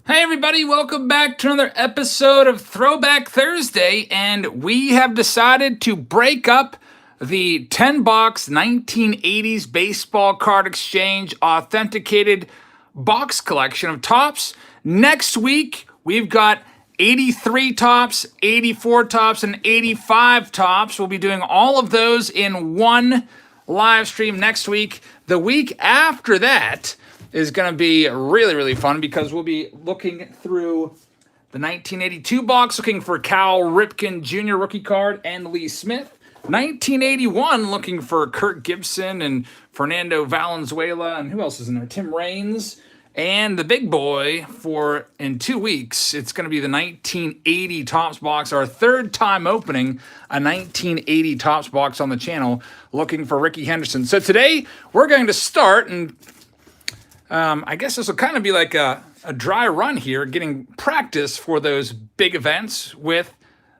Hey everybody, welcome back to another episode of Throwback Thursday, and we have decided to break up the 10-box 1980s baseball card exchange authenticated box collection of Topps. Next week, we've got 83 Topps, 84 Topps, and 85 Topps. We'll be doing all of those in one live stream next week. The week after that is going to be really fun because we'll be looking through the 1982 box, looking for Cal Ripken Jr. rookie card and Lee Smith. 1981, looking for Kirk Gibson and Fernando Valenzuela, and who else is in there? Tim Raines. And the big boy for in 2 weeks, it's going to be the 1980 Topps box, our third time opening a 1980 Topps box on the channel, looking for Ricky Henderson. So today we're going to start, and I guess this will kind of be like a dry run here, getting practice for those big events with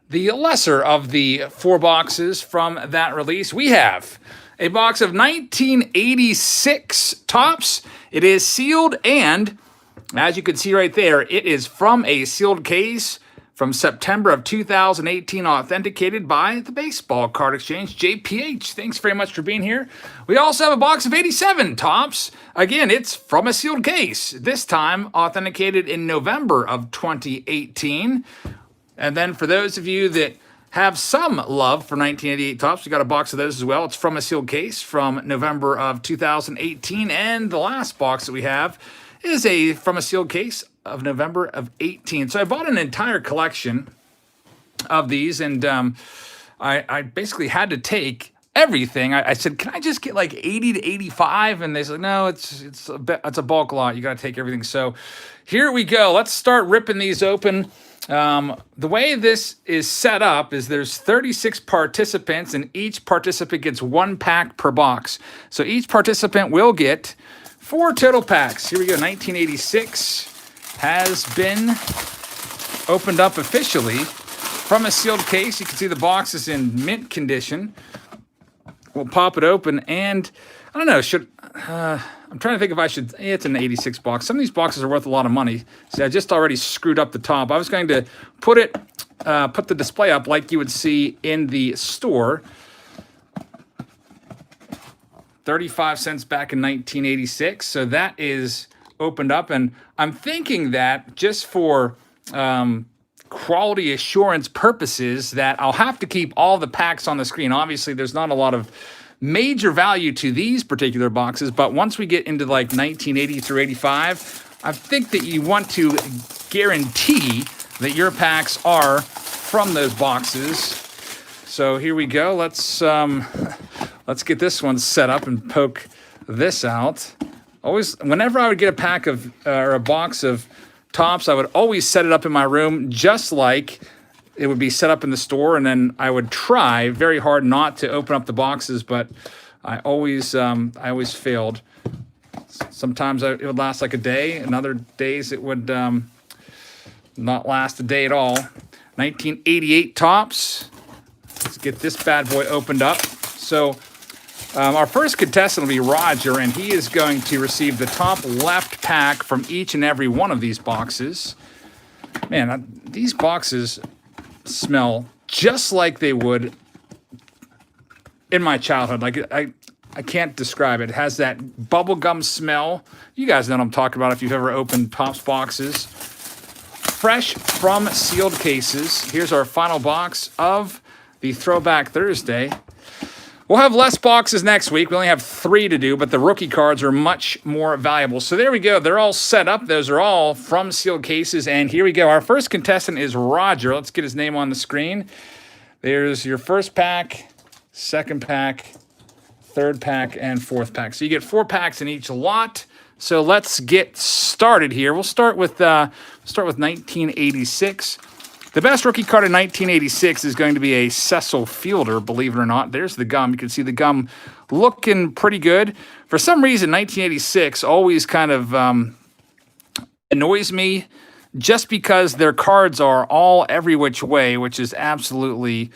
the lesser of the four boxes from that release. We have a box of 1986 Topps. It is sealed, and as you can see right there, it is from a sealed case from September of 2018, authenticated by the Baseball Card Exchange. JPH, thanks very much for being here. We also have a box of 87 Topps. Again, it's from a sealed case, this time authenticated in November of 2018. And then for those of you that have some love for 1988 Topps, we got a box of those as well. It's from a sealed case from November of 2018. And the last box that we have is from a sealed case of November of 18. So I bought an entire collection of these, and I basically had to take everything. I said, can I just get like 80 to 85? And they said, no, it's a bulk lot. You got to take everything. So here we go. Let's start ripping these open. The way this is set up is there's 36 participants, and each participant gets one pack per box. So each participant will get 4 total packs. Here we go. 1986 has been opened up officially from a sealed case. You can see the box is in mint condition. We'll pop it open, and I don't know, I'm trying to think if I should, it's an 86 box. Some of these boxes are worth a lot of money. See, I just already screwed up the top. I was going to put the display up like you would see in the store. 35 cents back in 1986. So that is opened up, and I'm thinking that just for quality assurance purposes that I'll have to keep all the packs on the screen. Obviously, there's not a lot of major value to these particular boxes, but once we get into like 1980 through 85, I think that you want to guarantee that your packs are from those boxes. So here we go. Let's get this one set up and poke this out. Always, whenever I would get a pack of or a box of Topps, I would always set it up in my room just like it would be set up in the store, and then I would try very hard not to open up the boxes, but I always failed. Sometimes it would last like a day, and other days it would not last a day at all. 1988 Topps. Let's get this bad boy opened up. So our first contestant will be Roger, and he is going to receive the top left pack from each and every one of these boxes. Man, these boxes smell just like they would in my childhood. Like I can't describe it. It has that bubblegum smell. You guys know what I'm talking about if you've ever opened Topps boxes. Fresh from sealed cases. Here's our final box of the Throwback Thursday. We'll have less boxes next week. We only have 3 to do, but the rookie cards are much more valuable. So there we go. They're all set up. Those are all from sealed cases. And here we go. Our first contestant is Roger. Let's get his name on the screen. There's your first pack, second pack, third pack, and fourth pack. So you get 4 packs in each lot. So let's get started here. We'll start with 1986. The best rookie card in 1986 is going to be a Cecil Fielder, believe it or not. There's the gum. You can see the gum looking pretty good. For some reason, 1986 always kind of annoys me just because their cards are all every which way, which is absolutely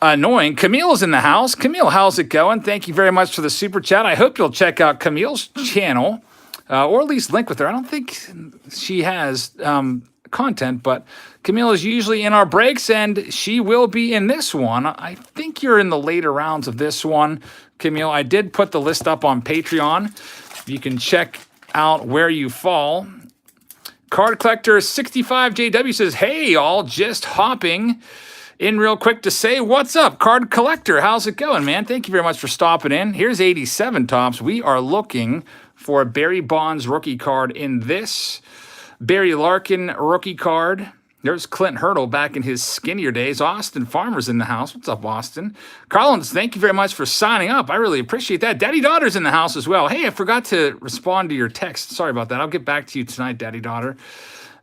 annoying. Camille's in the house. Camille, how's it going? Thank you very much for the super chat. I hope you'll check out Camille's channel. or at least link with her. I don't think she has content, but Camille is usually in our breaks, and she will be in this one. I think you're in the later rounds of this one, Camille. I did put the list up on Patreon. You can check out where you fall. Card Collector 65JW says, hey, all, just hopping in real quick to say what's up. Card Collector, how's it going, man? Thank you very much for stopping in. Here's 87 Tops. We are looking for a Barry Bonds rookie card in this. Barry Larkin rookie card. There's Clint Hurdle back in his skinnier days. Austin Farmer's in the house. What's up, Austin? Collins, thank you very much for signing up. I really appreciate that. Daddy Daughter's in the house as well. Hey, I forgot to respond to your text. Sorry about that. I'll get back to you tonight, Daddy Daughter.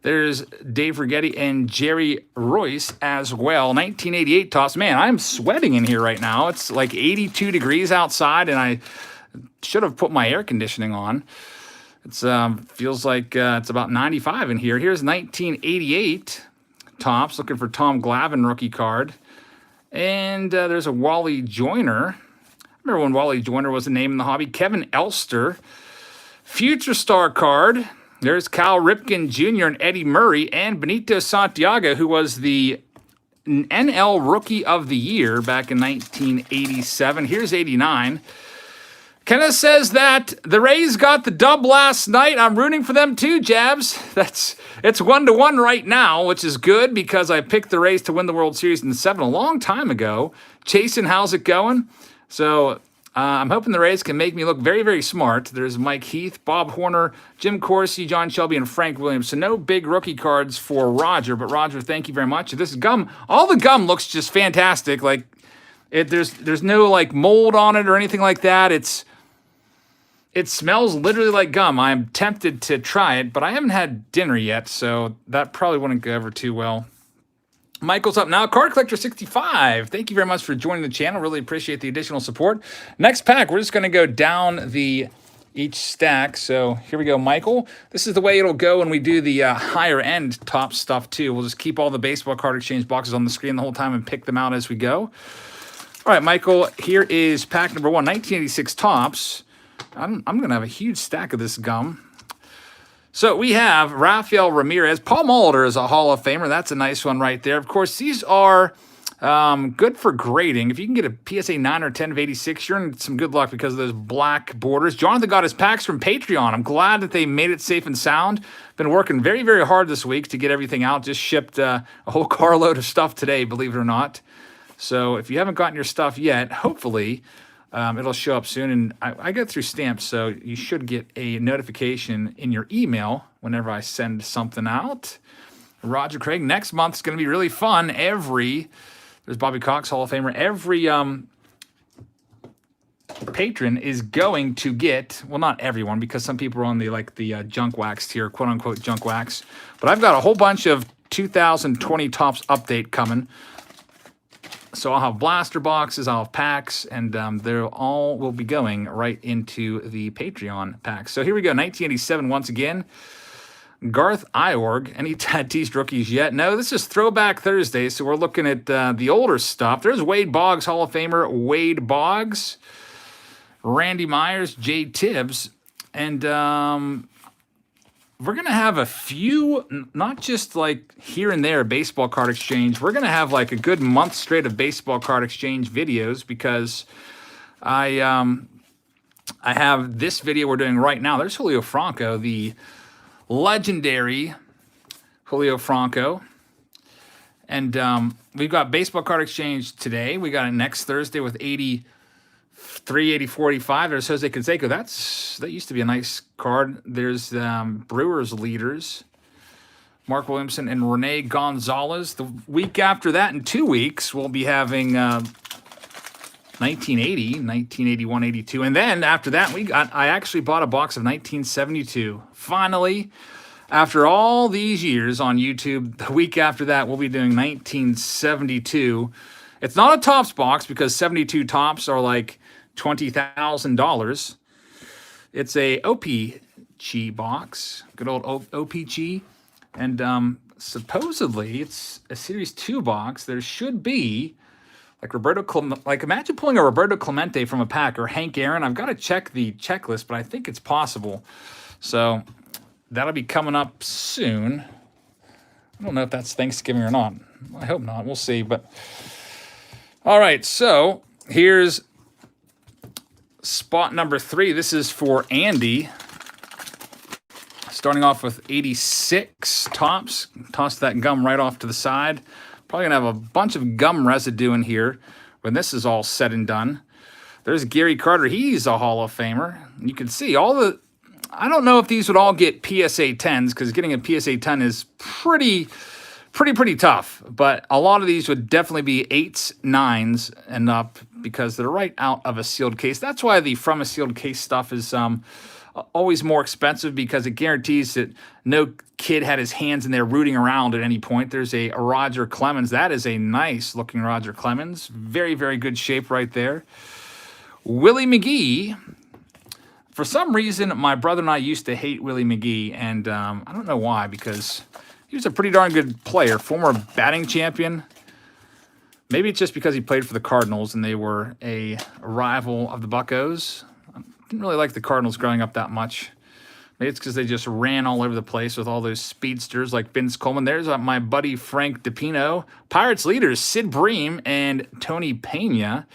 There's Dave Rigetti and Jerry Royce as well. 1988 Tops. Man, I'm sweating in here right now. It's like 82 degrees outside, and I should have put my air conditioning on. It's feels like it's about 95 in here. Here's 1988 Tops, looking for Tom Glavin rookie card. And there's a Wally Joyner. Remember when Wally Joyner was a name in the hobby? Kevin Elster. Future Star card. There's Cal Ripken Jr. and Eddie Murray, and Benito Santiago, who was the NL Rookie of the Year back in 1987. Here's 89. Kenneth says that the Rays got the dub last night. I'm rooting for them too, Jabs. It's 1-1 right now, which is good because I picked the Rays to win the World Series in 7 a long time ago. Chasen, how's it going? So I'm hoping the Rays can make me look very, very smart. There's Mike Heath, Bob Horner, Jim Corsi, John Shelby, and Frank Williams. So no big rookie cards for Roger. But Roger, thank you very much. This is gum. All the gum looks just fantastic. Like there's no like mold on it or anything like that. It smells literally like gum. I'm tempted to try it, but I haven't had dinner yet, so that probably wouldn't go over too well. Michael's up now. Card Collector 65. Thank you very much for joining the channel. Really appreciate the additional support. Next pack, we're just going to go down each stack. So here we go, Michael. This is the way it'll go when we do the higher end top stuff too. We'll just keep all the baseball card exchange boxes on the screen the whole time and pick them out as we go. All right, Michael, here is pack number 1, 1986 Tops. I'm going to have a huge stack of this gum. So we have Rafael Ramirez. Paul Molitor is a Hall of Famer. That's a nice one right there. Of course, these are good for grading. If you can get a PSA 9 or 10 of 86, you're in some good luck because of those black borders. Jonathan got his packs from Patreon. I'm glad that they made it safe and sound. Been working very, very hard this week to get everything out. Just shipped a whole carload of stuff today, believe it or not. So if you haven't gotten your stuff yet, hopefully it'll show up soon, and I go through stamps, so you should get a notification in your email whenever I send something out. Roger Craig, next month's going to be really fun. There's Bobby Cox, Hall of Famer. Every patron is going to get, well, not everyone, because some people are on the junk wax tier, quote-unquote junk wax, but I've got a whole bunch of 2020 Tops update coming. So I'll have blaster boxes, I'll have packs, and they all will be going right into the Patreon packs. So here we go, 1987 once again. Garth Iorg. Any Tatis rookies yet? No, this is Throwback Thursday, so we're looking at the older stuff. There's Wade Boggs, Hall of Famer Wade Boggs. Randy Myers, Jay Tibbs. And we're going to have a few, not just like here and there baseball card exchange. We're going to have like a good month straight of baseball card exchange videos because I have this video we're doing right now. There's Julio Franco, the legendary Julio Franco. And we've got baseball card exchange today. We got it next Thursday with 83, 84, 85. There's Jose Canseco. That used to be a nice card. There's Brewers leaders, Mark Williamson and Rene Gonzalez. The week after that, in 2 weeks, we'll be having 1980, 1981, 82. And then after that, I actually bought a box of 1972. Finally, after all these years on YouTube, the week after that, we'll be doing 1972. It's not a Tops box because 72 Tops are like $20,000. It's a OPG box, good old OPG, and supposedly it's a Series 2 box. There should be like imagine pulling a Roberto Clemente from a pack or Hank Aaron. I've got to check the checklist, but I think it's possible. So that'll be coming up soon. I don't know if that's Thanksgiving or not. I hope not. We'll see. But all right, so here's spot number 3. This is for Andy. Starting off with 86 Topps. Toss that gum right off to the side. Probably going to have a bunch of gum residue in here when this is all said and done. There's Gary Carter. He's a Hall of Famer. You can see all the... I don't know if these would all get PSA 10s because getting a PSA 10 is pretty tough. But a lot of these would definitely be 8s, 9s, and up because they're right out of a sealed case. That's why the from a sealed case stuff is always more expensive because it guarantees that no kid had his hands in there rooting around at any point. There's a Roger Clemens. That is a nice looking Roger Clemens. Very, very good shape right there. Willie Mcgee. For some reason, my brother and I used to hate Willie Mcgee, and I don't know why, because he was a pretty darn good player, former batting champion. Maybe it's just because he played for the Cardinals and they were a rival of the Buccos. I didn't really like the Cardinals growing up that much. Maybe it's because they just ran all over the place with all those speedsters like Vince Coleman. There's my buddy Frank DiPino. Pirates leaders Sid Bream and Tony Pena.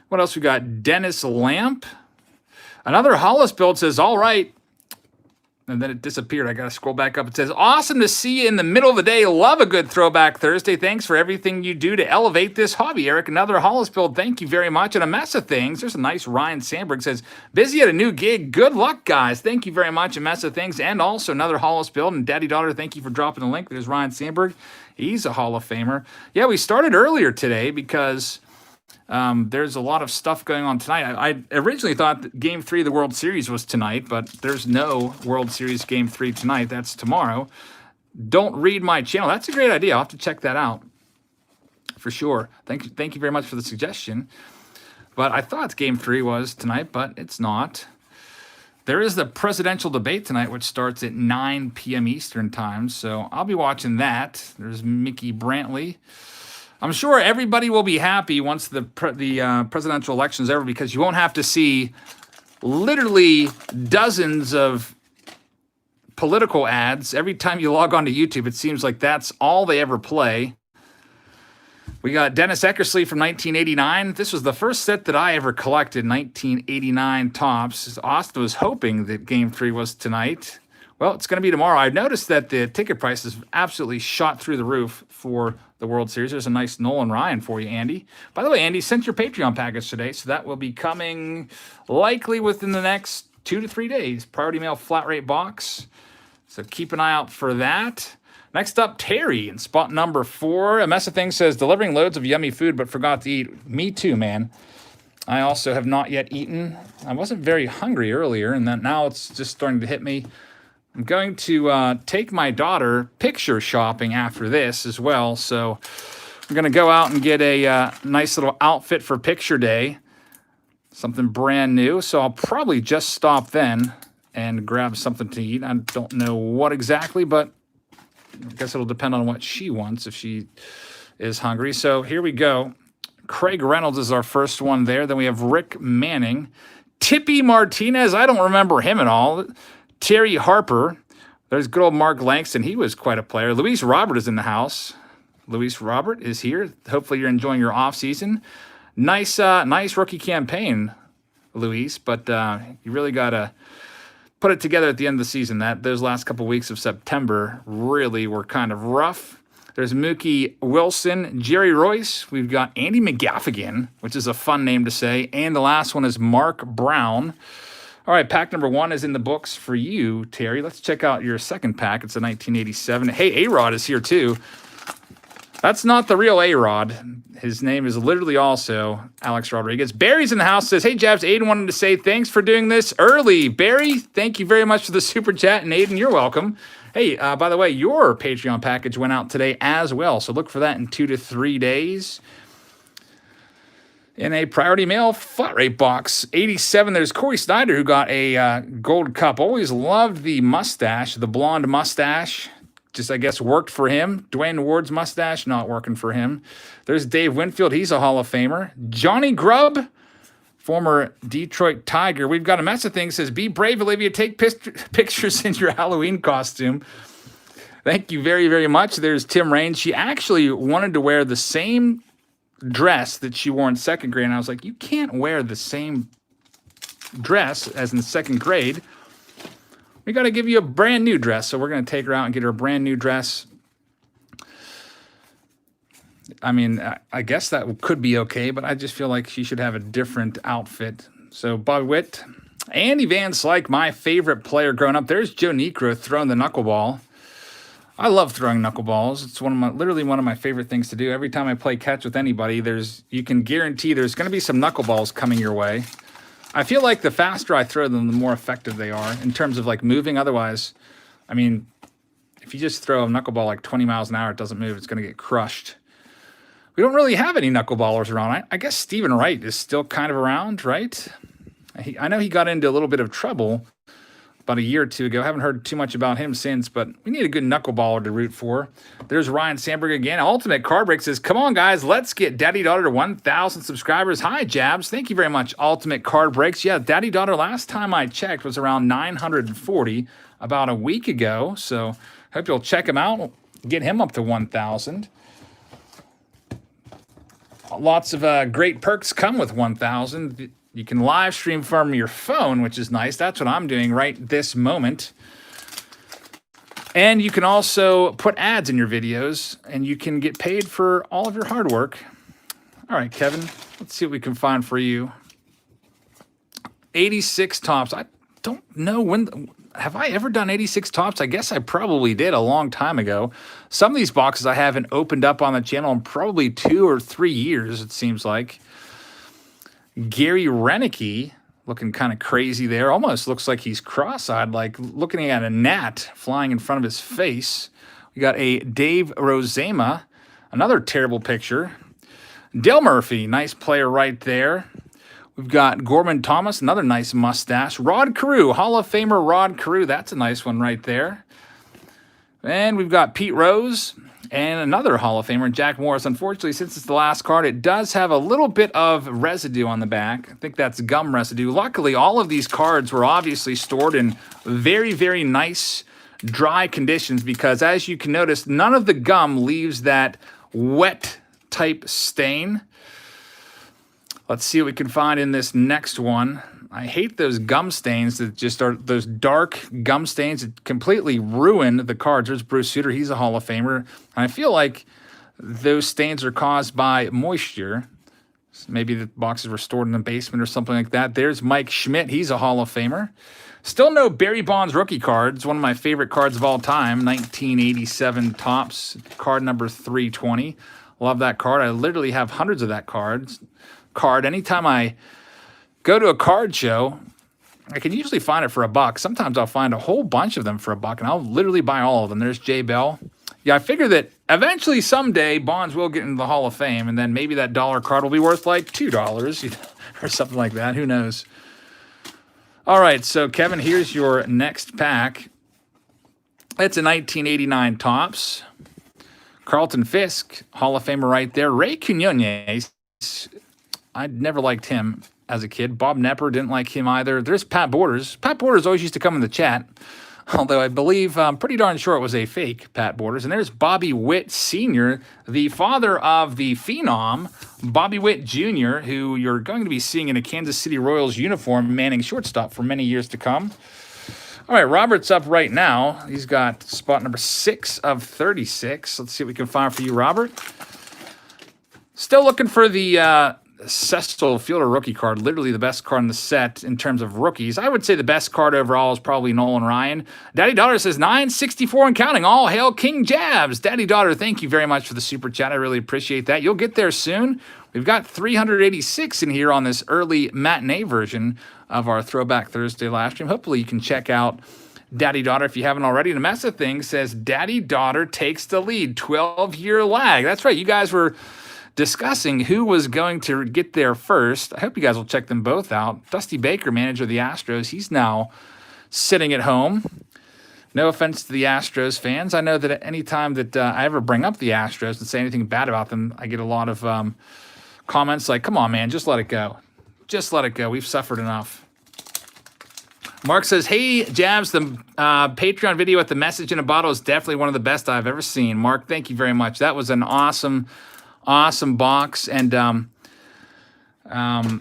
What else we got? Dennis Lamp. Another Hollis build says, all right. And then it disappeared. I got to scroll back up. It says, awesome to see you in the middle of the day. Love a good Throwback Thursday. Thanks for everything you do to elevate this hobby, Eric. Another Hollis build. Thank you very much. And a mess of things. There's a nice Ryan Sandberg says, busy at a new gig. Good luck, guys. Thank you very much. A mess of things. And also another Hollis build. And Daddy Daughter, thank you for dropping the link. There's Ryan Sandberg. He's a Hall of Famer. Yeah, we started earlier today because... there's a lot of stuff going on tonight. I originally thought that Game 3 of the World Series was tonight, but there's no World Series Game 3 tonight. That's tomorrow. Don't read my channel. That's a great idea. I'll have to check that out for sure. Thank you very much for the suggestion. But I thought Game 3 was tonight, but it's not. There is the presidential debate tonight, which starts at 9 p.m. Eastern time, so I'll be watching that. There's Mickey Brantley. I'm sure everybody will be happy once the presidential election is over because you won't have to see literally dozens of political ads. Every time you log on to YouTube, it seems like that's all they ever play. We got Dennis Eckersley from 1989. This was the first set that I ever collected, 1989 Topps. Austin was hoping that Game 3 was tonight. Well, it's going to be tomorrow. I've noticed that the ticket prices absolutely shot through the roof for the World Series. There's a nice Nolan Ryan for you, Andy. By the way, Andy, sent your Patreon package today, so that will be coming likely within the next 2 to 3 days. Priority mail flat rate box. So keep an eye out for that. Next up, Terry in spot number 4. A mess of things says, delivering loads of yummy food but forgot to eat. Me too, man. I also have not yet eaten. I wasn't very hungry earlier, and then now it's just starting to hit me. I'm going to take my daughter picture shopping after this as well. So I'm going to go out and get a nice little outfit for picture day. Something brand new. So I'll probably just stop then and grab something to eat. I don't know what exactly, but I guess it'll depend on what she wants if she is hungry. So here we go. Craig Reynolds is our first one there. Then we have Rick Manning. Tippy Martinez. I don't remember him at all. Terry Harper. There's good old Mark Langston. He was quite a player. Luis Robert is in the house. Luis Robert is here. Hopefully you're enjoying your off season. Nice rookie campaign, Luis. But you really got to put it together at the end of the season. Those last couple weeks of September really were kind of rough. There's Mookie Wilson, Jerry Royce. We've got Andy McGaffigan, which is a fun name to say. And the last one is Mark Brown. All right, pack number 1 is in the books for you, Terry. Let's check out your second pack. It's a 1987. Hey, A-Rod is here too. That's not the real A-Rod. His name is literally also Alex Rodriguez. Barry's in the house, says, hey, Jabs, Aiden wanted to say thanks for doing this early. Barry, thank you very much for the super chat. And Aiden, you're welcome. Hey, by the way, your Patreon package went out today as well. So look for that in 2 to 3 days. In a priority mail flat rate box, 87, there's Corey Snyder, who got a gold cup. Always loved the mustache, the blonde mustache. Just, I guess, worked for him. Dwayne Ward's mustache, not working for him. There's Dave Winfield. He's a Hall of Famer. Johnny Grubb former Detroit Tiger. We've got a message thing that says, be brave, Olivia. Take pictures in your Halloween costume. Thank you very, very much. There's Tim Rayne. She actually wanted to wear the same dress that she wore in second grade. And I was like, you can't wear the same dress as in second grade. We got to give you a brand new dress. So we're going to take her out and get her a brand new dress. I mean, I guess that could be okay, but I just feel like she should have a different outfit. So Bobby Witt, Andy Van Slyke, my favorite player growing up. There's Joe Niekro throwing the knuckleball. I love throwing knuckleballs. It's literally one of my favorite things to do. Every time I play catch with anybody, you can guarantee there's going to be some knuckleballs coming your way. I feel like the faster I throw them, the more effective they are in terms of like moving. Otherwise, I mean, if you just throw a knuckleball like 20 miles an hour, it doesn't move. It's going to get crushed. We don't really have any knuckleballers around. I guess Stephen Wright is still kind of around, right? I know he got into a little bit of trouble about a year or two ago. Haven't heard too much about him since, but we need a good knuckleballer to root for. There's Ryan Sandberg again. Ultimate Card Break says, come on, guys, let's get Daddy Daughter to 1,000 subscribers. Hi, Jabs. Thank you very much, Ultimate Card Breaks. Yeah, Daddy Daughter, last time I checked, was around 940 about a week ago. So hope you'll check him out. Get him up to 1,000. Lots of great perks come with 1,000. You can live stream from your phone, which is nice. That's what I'm doing right this moment. And you can also put ads in your videos, and you can get paid for all of your hard work. All right, Kevin, let's see what we can find for you. 86 tops. I don't know when. Have I ever done 86 tops? I guess I probably did a long time ago. Some of these boxes I haven't opened up on the channel in probably 2 or 3 years, it seems like. Gary Renicky, looking kind of crazy there. Almost looks like he's cross-eyed, like looking at a gnat flying in front of his face. We got a Dave Rozema, another terrible picture. Dale Murphy, nice player right there. We've got Gorman Thomas, another nice mustache. Rod Carew, Hall of Famer Rod Carew. That's a nice one right there. And we've got Pete Rose and another Hall of Famer, Jack Morris. Unfortunately, since it's the last card, it does have a little bit of residue on the back. I think that's gum residue. Luckily, all of these cards were obviously stored in very, very nice dry conditions because, as you can notice, none of the gum leaves that wet type stain. Let's see what we can find in this next one. I hate those gum stains that just are those dark gum stains that completely ruin the cards. There's Bruce Sutter. He's a Hall of Famer. And I feel like those stains are caused by moisture. Maybe the boxes were stored in the basement or something like that. There's Mike Schmidt. He's a Hall of Famer. Still no Barry Bonds rookie cards. One of my favorite cards of all time. 1987 Topps. Card number 320. Love that card. I literally have hundreds of that card. Anytime I go to a card show, I can usually find it for $1. Sometimes I'll find a whole bunch of them for $1, and I'll literally buy all of them. There's Jay Bell. Yeah, I figure that eventually someday Bonds will get into the Hall of Fame, and then maybe that dollar card will be worth like $2 or something like that. Who knows? All right, so Kevin, here's your next pack. It's a 1989 Topps. Carlton Fisk, Hall of Famer right there. Ray Quinones, I never liked him as a kid. Bob Nepper, didn't like him either. There's Pat Borders. Pat Borders always used to come in the chat, although I believe I'm pretty darn sure it was a fake Pat Borders. And there's Bobby Witt Sr., the father of the phenom, Bobby Witt Jr., who you're going to be seeing in a Kansas City Royals uniform manning shortstop for many years to come. All right, Robert's up right now. He's got spot number 6 of 36. Let's see what we can find for you, Robert. Still looking for the Cecil Fielder rookie card, literally the best card in the set in terms of rookies. I would say the best card overall is probably Nolan Ryan. Daddy Daughter says 964 and counting. All hail King Jabs. Daddy Daughter, thank you very much for the super chat. I really appreciate that. You'll get there soon. We've got 386 in here on this early matinee version of our Throwback Thursday live stream. Hopefully you can check out Daddy Daughter if you haven't already. And the mess of things says Daddy Daughter takes the lead. 12-year lag. That's right. You guys were discussing who was going to get there first. I hope you guys will check them both out. Dusty Baker, manager of the Astros, he's now sitting at home. No offense to the Astros fans. I know that at any time that I ever bring up the Astros and say anything bad about them, I get a lot of comments like, come on, man, just let it go. Just let it go. We've suffered enough. Mark says, hey, Jabs, the Patreon video at the message in a bottle is definitely one of the best I've ever seen. Mark, thank you very much. That was an awesome, awesome box. And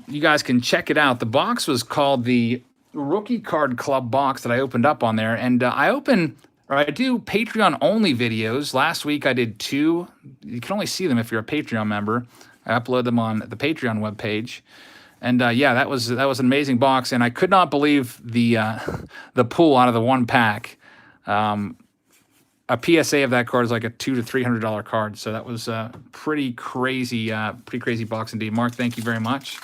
you guys can check it out. The box was called the Rookie Card Club box that I opened up on there. And I do Patreon-only videos. Last week I did 2. You can only see them if you're a Patreon member. I upload them on the Patreon webpage. And yeah, that was an amazing box, and I could not believe the pull out of the one pack. A PSA of that card is like a $200 to $300 card, so that was a pretty crazy box indeed. Mark, thank you very much.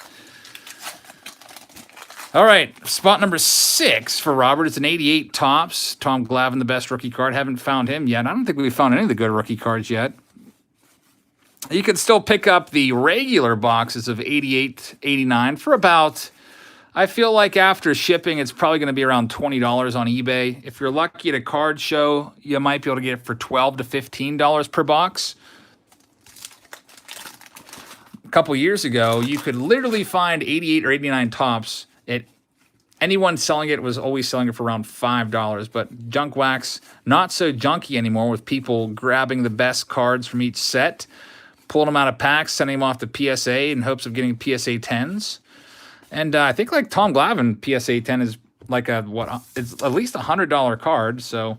All right, spot number 6 for Robert. It's an 88 Tops. Tom Glavin, the best rookie card. Haven't found him yet. I don't think we've found any of the good rookie cards yet. You can still pick up the regular boxes of 88, 89 for about, I feel like after shipping, it's probably going to be around $20 on eBay. If you're lucky at a card show, you might be able to get it for $12 to $15 per box. A couple years ago, you could literally find 88 or 89 Tops. Anyone selling it was always selling it for around $5. But Junk Wax, not so junky anymore, with people grabbing the best cards from each set, pulling them out of packs, sending them off to PSA in hopes of getting PSA 10s. And I think like Tom Glavin PSA 10 is like it's at least a $100 card. So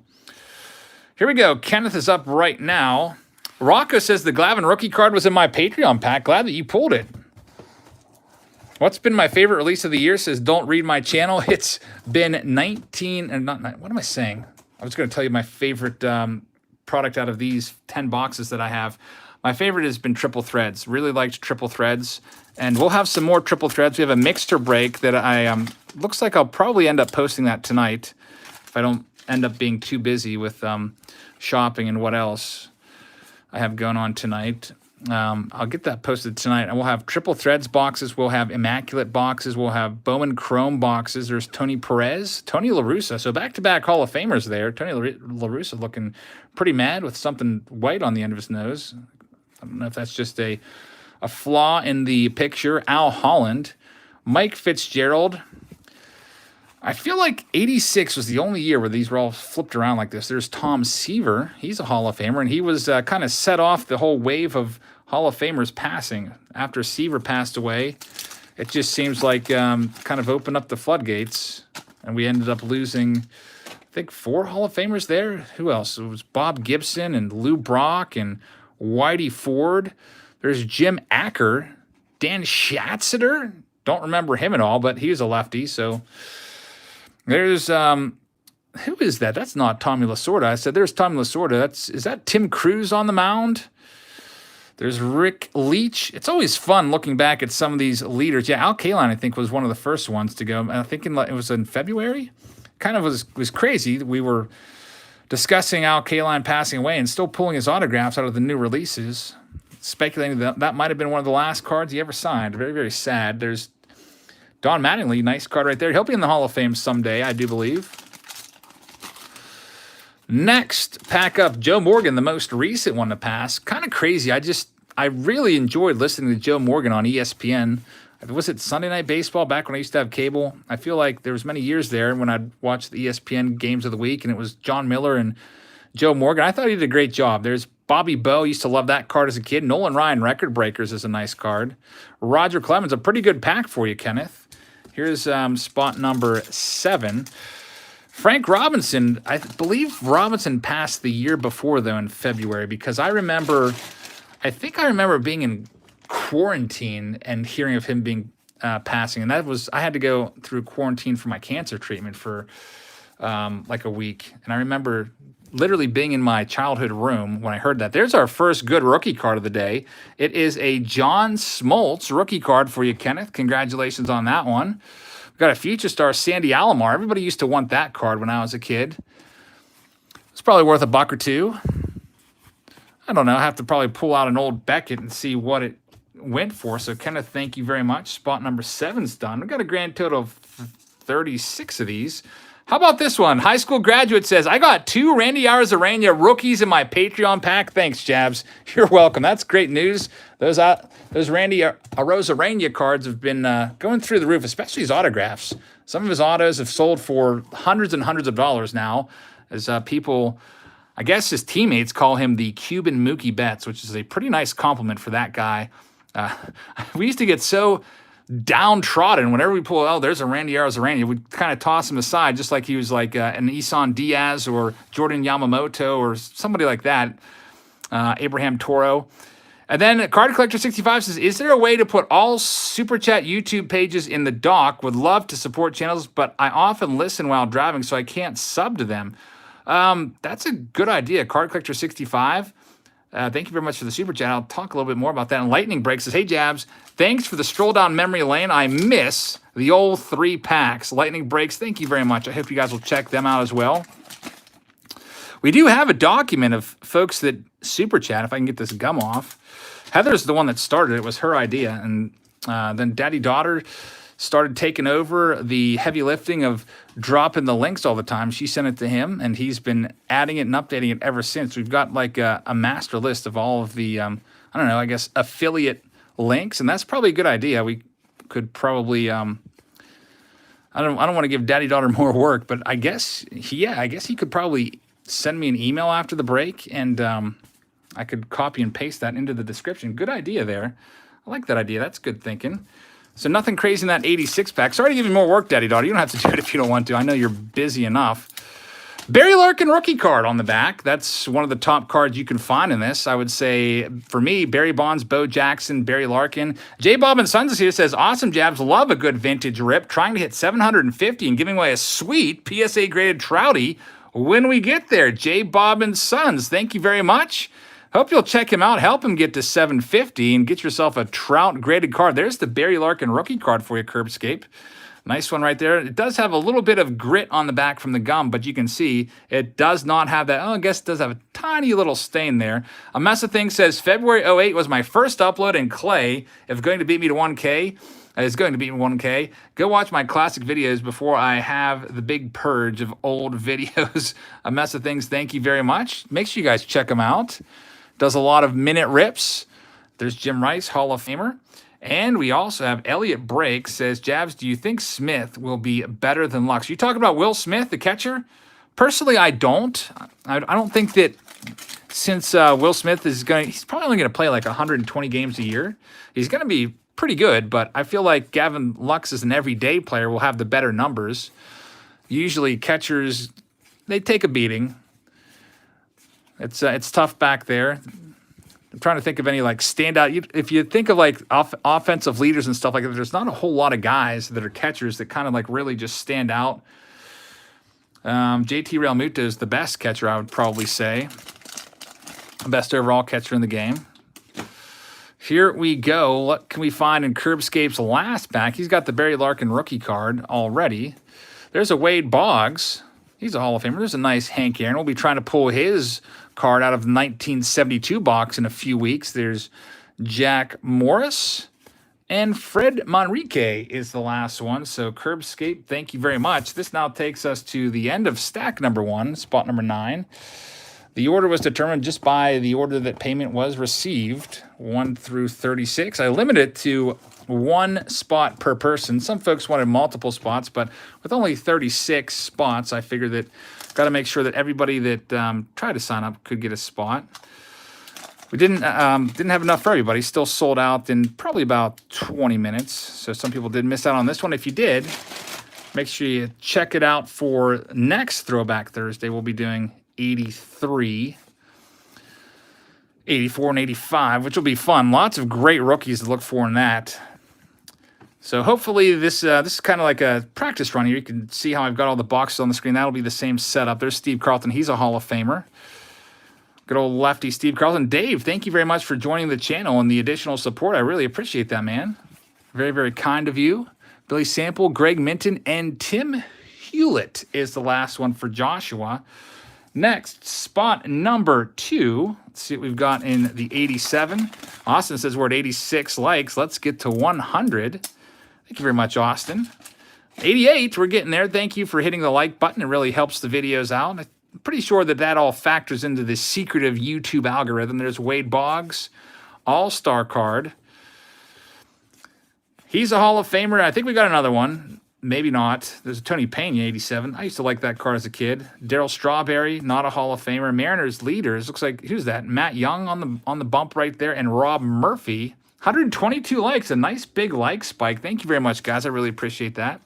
here we go. Kenneth is up right now. Rocco says the Glavin rookie card was in my Patreon pack. Glad that you pulled it. What's been my favorite release of the year? Says don't read my channel. It's been 19 and not what am I saying? I was going to tell you my favorite product out of these 10 boxes that I have. My favorite has been Triple Threads. Really liked Triple Threads. And we'll have some more Triple Threads. We have a mixture break that looks like I'll probably end up posting that tonight if I don't end up being too busy with shopping and what else I have going on tonight. I'll get that posted tonight. And we'll have Triple Threads boxes. We'll have Immaculate boxes. We'll have Bowman Chrome boxes. There's Tony Perez, Tony Larussa. So back-to-back Hall of Famers there. Tony Larussa looking pretty mad with something white on the end of his nose. I don't know if that's just a flaw in the picture. Al Holland, Mike Fitzgerald. I feel like 86 was the only year where these were all flipped around like this. There's Tom Seaver. He's a Hall of Famer, and he was kind of set off the whole wave of Hall of Famers passing. After Seaver passed away, it just seems like kind of opened up the floodgates, and we ended up losing, I think, 4 Hall of Famers there. Who else? It was Bob Gibson and Lou Brock and Whitey Ford. There's Jim Acker, Dan Schatzeder. Don't remember him at all, but he was a lefty. So there's who is that? That's not Tommy Lasorda. I said there's Tommy Lasorda. Is that Tim Cruz on the mound? There's Rick Leach. It's always fun looking back at some of these leaders. Yeah, Al Kaline, I think, was one of the first ones to go. I think it was in February. Kind of was crazy. We were discussing Al Kaline passing away and still pulling his autographs out of the new releases, speculating that might have been one of the last cards he ever signed. Very, very sad. There's Don Mattingly, nice card right there. He'll be in the Hall of Fame someday, I do believe. Next, pack up Joe Morgan, the most recent one to pass. Kind of crazy. I really enjoyed listening to Joe Morgan on ESPN. Was it Sunday Night Baseball back when I used to have cable? I feel like there was many years there when I'd watch the ESPN games of the week, and it was John Miller and Joe Morgan. I thought he did a great job. There's Bobby Bowe. Used to love that card as a kid. Nolan Ryan, Record Breakers, is a nice card. Roger Clemens, a pretty good pack for you, Kenneth. Here's spot number 7. Frank Robinson. I believe Robinson passed the year before, though, in February, because I think I remember being in quarantine and hearing of him being passing, and I had to go through quarantine for my cancer treatment for like a week, and I remember literally being in my childhood room when I heard that. There's our first good rookie card of the day. It is a John Smoltz rookie card for you, Kenneth. Congratulations on that one. We've got a future star, Sandy Alomar. Everybody used to want that card when I was a kid. It's probably worth $1 or $2. I don't know. I have to probably pull out an old Beckett and see what it went for. So, Kenneth, thank you very much. Spot number 7's done. We've got a grand total of 36 of these. How about this one? High school graduate says, I got 2 Randy Arozarena rookies in my Patreon pack. Thanks, Jabs. You're welcome. That's great news. Those Randy Arozarena cards have been going through the roof, especially his autographs. Some of his autos have sold for hundreds and hundreds of dollars now, as people, I guess his teammates call him the Cuban Mookie Betts, which is a pretty nice compliment for that guy. We used to get so downtrodden whenever we pull, oh, there's a Randy Arozarena, we'd kind of toss him aside, just like he was like an Isan Diaz or Jordan Yamamoto or somebody like that, Abraham Toro. And then Card Collector 65 says, is there a way to put all Super Chat YouTube pages in the dock? Would love to support channels, but I often listen while driving, so I can't sub to them. That's a good idea, Card Collector 65. Thank you very much for the Super Chat. I'll talk a little bit more about that. And Lightning Break says, hey, Jabs, thanks for the stroll down memory lane. I miss the old 3 packs. Lightning Breaks, thank you very much. I hope you guys will check them out as well. We do have a document of folks that Super Chat, if I can get this gum off. Heather's the one that started it. It was her idea. And then Daddy-Daughter started taking over the heavy lifting of dropping the links all the time. She sent it to him, and he's been adding it and updating it ever since. We've got like a master list of all of the, I don't know, I guess affiliate links, and that's probably a good idea. We could probably, I don't want to give Daddy-Daughter more work, but I guess he could probably send me an email after the break, and I could copy and paste that into the description. Good idea there. I like that idea. That's good thinking. So nothing crazy in that 86 pack. Sorry to give you more work, Daddy-Daughter. You don't have to do it if you don't want to. I know you're busy enough. Barry Larkin rookie card on the back. That's one of the top cards you can find in this. I would say, for me, Barry Bonds, Bo Jackson, Barry Larkin. J. Bob and Sons is here, says, awesome, Jabs. Love a good vintage rip. Trying to hit 750 and giving away a sweet PSA graded Trouty when we get there. J. Bob and Sons, thank you very much. Hope you'll check him out. Help him get to 750 and get yourself a Trout graded card. There's the Barry Larkin rookie card for you, Curbscape. Nice one right there. It does have a little bit of grit on the back from the gum, but you can see it does not have that. Oh, I guess it does have a tiny little stain there. A Mess of Things says, February 08 was my first upload in Clay. If going to beat me to 1K, is going to beat me 1K. Go watch my classic videos before I have the big purge of old videos. A Mess of Things, thank you very much. Make sure you guys check them out. Does a lot of minute rips. There's Jim Rice, Hall of Famer. And we also have Elliot Brake says, Jabs, do you think Smith will be better than Lux? You talking about Will Smith, the catcher? Personally, I don't. I don't think that since Will Smith is he's probably only going to play like 120 games a year. He's going to be pretty good, but I feel like Gavin Lux as an everyday player will have the better numbers. Usually catchers, they take a beating. It's tough back there. I'm trying to think of any like standout. If you think of like offensive leaders and stuff like that, there's not a whole lot of guys that are catchers that kind of like really just stand out. JT Realmuto is the best catcher, I would probably say. Best overall catcher in the game. Here we go. What can we find in Curbscape's last pack? He's got the Barry Larkin rookie card already. There's a Wade Boggs. He's a Hall of Famer. There's a nice Hank Aaron. We'll be trying to pull his card out of the 1972 box in a few weeks. There's Jack Morris. And Fred Manrique is the last one. So Curbscape, thank you very much. This now takes us to the end of stack number 1, spot number 9. The order was determined just by the order that payment was received, 1 through 36. I limited it to 1 spot per person. Some folks wanted multiple spots, but with only 36 spots, I figured that got to make sure that everybody that tried to sign up could get a spot. We didn't have enough for everybody. Still sold out in probably about 20 minutes. So some people did miss out on this one. If you did, make sure you check it out for next Throwback Thursday. We'll be doing 83, 84, and 85, which will be fun. Lots of great rookies to look for in that. So hopefully this is kind of like a practice run here. You can see how I've got all the boxes on the screen. That'll be the same setup. There's Steve Carlton. He's a Hall of Famer. Good old lefty Steve Carlton. Dave, thank you very much for joining the channel and the additional support. I really appreciate that, man. Very, very kind of you. Billy Sample, Greg Minton, and Tim Hewlett is the last one for Joshua. Next, spot number 2. Let's see what we've got in the 87. Austin says we're at 86 likes. Let's get to 100. Thank you very much, Austin. 88, we're getting there. Thank you for hitting the like button. It really helps the videos out. I'm pretty sure that all factors into the secretive YouTube algorithm. There's Wade Boggs, all-star card. He's a Hall of Famer. I think we got another one. Maybe not. There's a Tony Pena, 87. I used to like that card as a kid. Daryl Strawberry, not a Hall of Famer. Mariners leaders. Looks like, who's that? Matt Young on the bump right there. And Rob Murphy. 122 likes. A nice big like spike. Thank you very much, guys. I really appreciate that.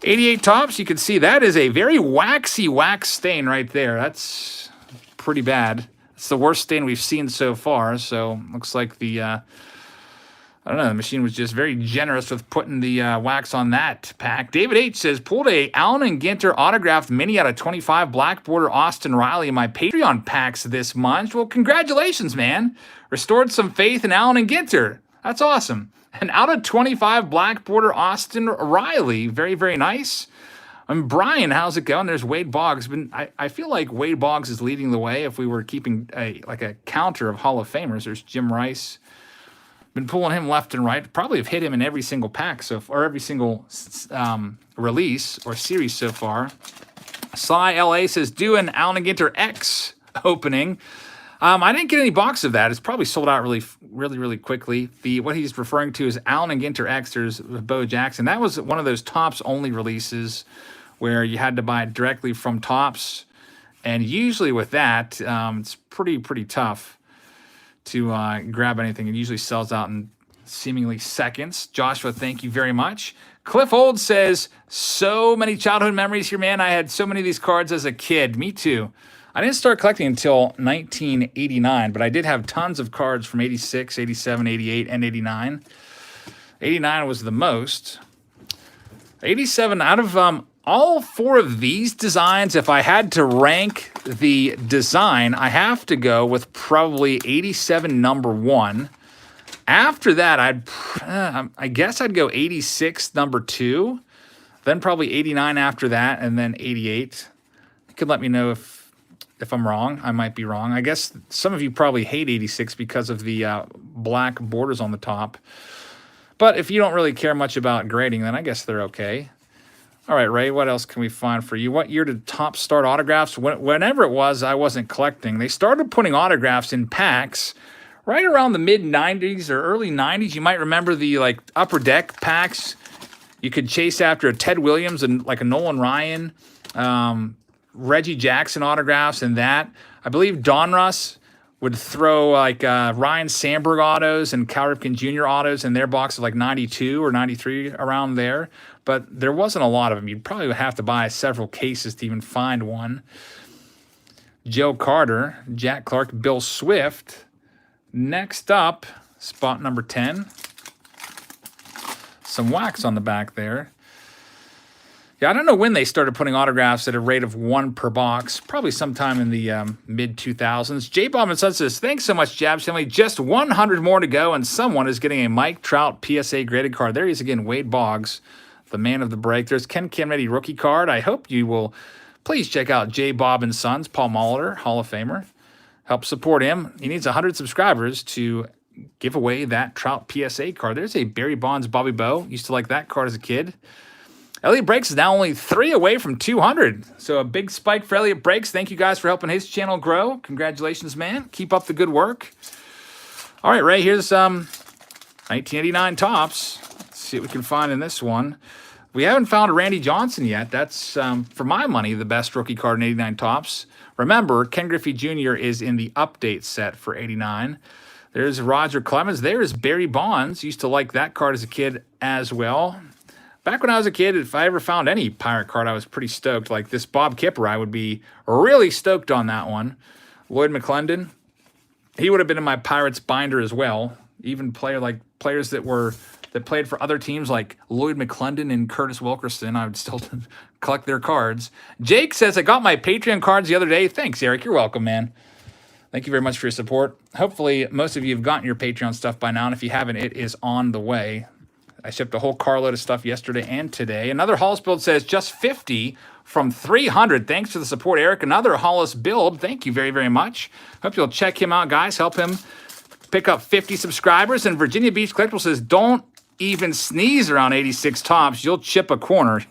88 Topps. You can see that is a very waxy wax stain right there. That's pretty bad. It's the worst stain we've seen so far. So looks like the... I don't know, the machine was just very generous with putting the wax on that pack. David H. says, pulled a Allen and Ginter autographed mini out of 25 black border Austin Riley in my Patreon packs this month. Well, congratulations, man. Restored some faith in Allen and Ginter. That's awesome. And out of 25 black border Austin Riley. Very, very nice. And Brian, how's it going? There's Wade Boggs. I feel like Wade Boggs is leading the way if we were keeping a counter of Hall of Famers. There's Jim Rice. Been pulling him left and right. Probably have hit him in every single pack or every single release or series so far. Sly LA says, do an Allen and Ginter X opening. I didn't get any box of that. It's probably sold out really quickly. What he's referring to is Allen and Ginter X. There's Bo Jackson. That was one of those Topps only releases where you had to buy it directly from Topps. And usually with that, it's pretty tough to grab anything. It usually sells out in seemingly seconds. Joshua, thank you very much. Cliff Old says, so many childhood memories here, man. I had so many of these cards as a kid. Me too. I didn't start collecting until 1989, but I did have tons of cards from 86, 87, 88, and 89. 89 was the most. 87, out of all four of these designs, if I had to rank the design, I have to go with probably 87 number 1. After that, I guess I'd go 86 number 2, then probably 89 after that, and then 88. You could let me know if I'm wrong. I might be wrong. I guess some of you probably hate 86 because of the black borders on the top. But if you don't really care much about grading, then I guess they're okay. All right, Ray, what else can we find for you? What year did Topps start autographs? Whenever it was, I wasn't collecting. They started putting autographs in packs right around the mid-90s or early 90s. You might remember the upper deck packs. You could chase after a Ted Williams and like a Nolan Ryan, Reggie Jackson autographs and that. I believe Donruss would throw Ryan Sandberg autos and Cal Ripken Jr. autos in their box of 92 or 93 around there. But there wasn't a lot of them. You'd probably have to buy several cases to even find one. Joe Carter, Jack Clark, Bill Swift. Next up, spot number 10. Some wax on the back there. Yeah, I don't know when they started putting autographs at a rate of 1 per box. Probably sometime in the mid-2000s. J. Bob and Son says, thanks so much, Jabs family. Just 100 more to go, and someone is getting a Mike Trout PSA graded card. There he is again, Wade Boggs, the man of the break. There's Ken Kennedy rookie card. I hope you will please check out J. Bob and Sons, Paul Molitor, Hall of Famer. Help support him. He needs 100 subscribers to give away that Trout PSA card. There's a Barry Bonds Bobby Bow. Used to like that card as a kid. Elliot Breaks is now only 3 away from 200. So a big spike for Elliot Breaks. Thank you guys for helping his channel grow. Congratulations, man. Keep up the good work. All right, Ray, here's 1989 Topps. Let's see what we can find in this one. We haven't found a Randy Johnson yet. That's, for my money, the best rookie card in 89 Topps. Remember, Ken Griffey Jr. is in the update set for 89. There's Roger Clemens. There's Barry Bonds. Used to like that card as a kid as well. Back when I was a kid, if I ever found any Pirate card, I was pretty stoked. Like this Bob Kipper, I would be really stoked on that one. Lloyd McClendon, he would have been in my Pirates binder as well. Even players that played for other teams like Lloyd McClendon and Curtis Wilkerson, I would still collect their cards. Jake says, I got my Patreon cards the other day. Thanks, Eric. You're welcome, man. Thank you very much for your support. Hopefully, most of you have gotten your Patreon stuff by now, and if you haven't, it is on the way. I shipped a whole carload of stuff yesterday and today. Another Hollis build says just 50 from 300. Thanks for the support, Eric. Another Hollis build. Thank you very, very much. Hope you'll check him out, guys. Help him pick up 50 subscribers. And Virginia Beach Collectible says, don't even sneeze around 86 Tops, you'll chip a corner.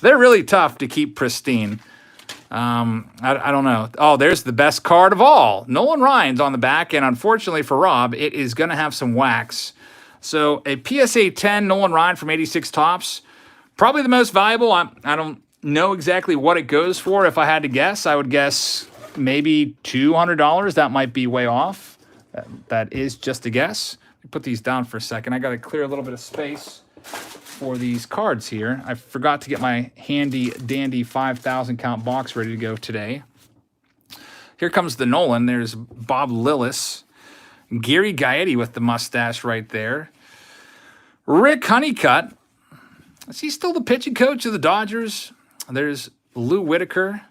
They're really tough to keep pristine. I don't know. Oh, there's the best card of all. Nolan Ryan's on the back, and unfortunately for Rob, it is going to have some wax. So a PSA 10 Nolan Ryan from 86 Tops, probably the most valuable. I don't know exactly what it goes for. If I had to guess, I would guess maybe $200. That might be way off. That is just a guess. Let me put these down for a second. I got to clear a little bit of space for these cards here. I forgot to get my handy dandy 5,000 count box ready to go today. Here comes the Nolan. There's Bob Lillis. Gary Gaetti with the mustache right there. Rick Honeycutt. Is he still the pitching coach of the Dodgers? There's Lou Whitaker.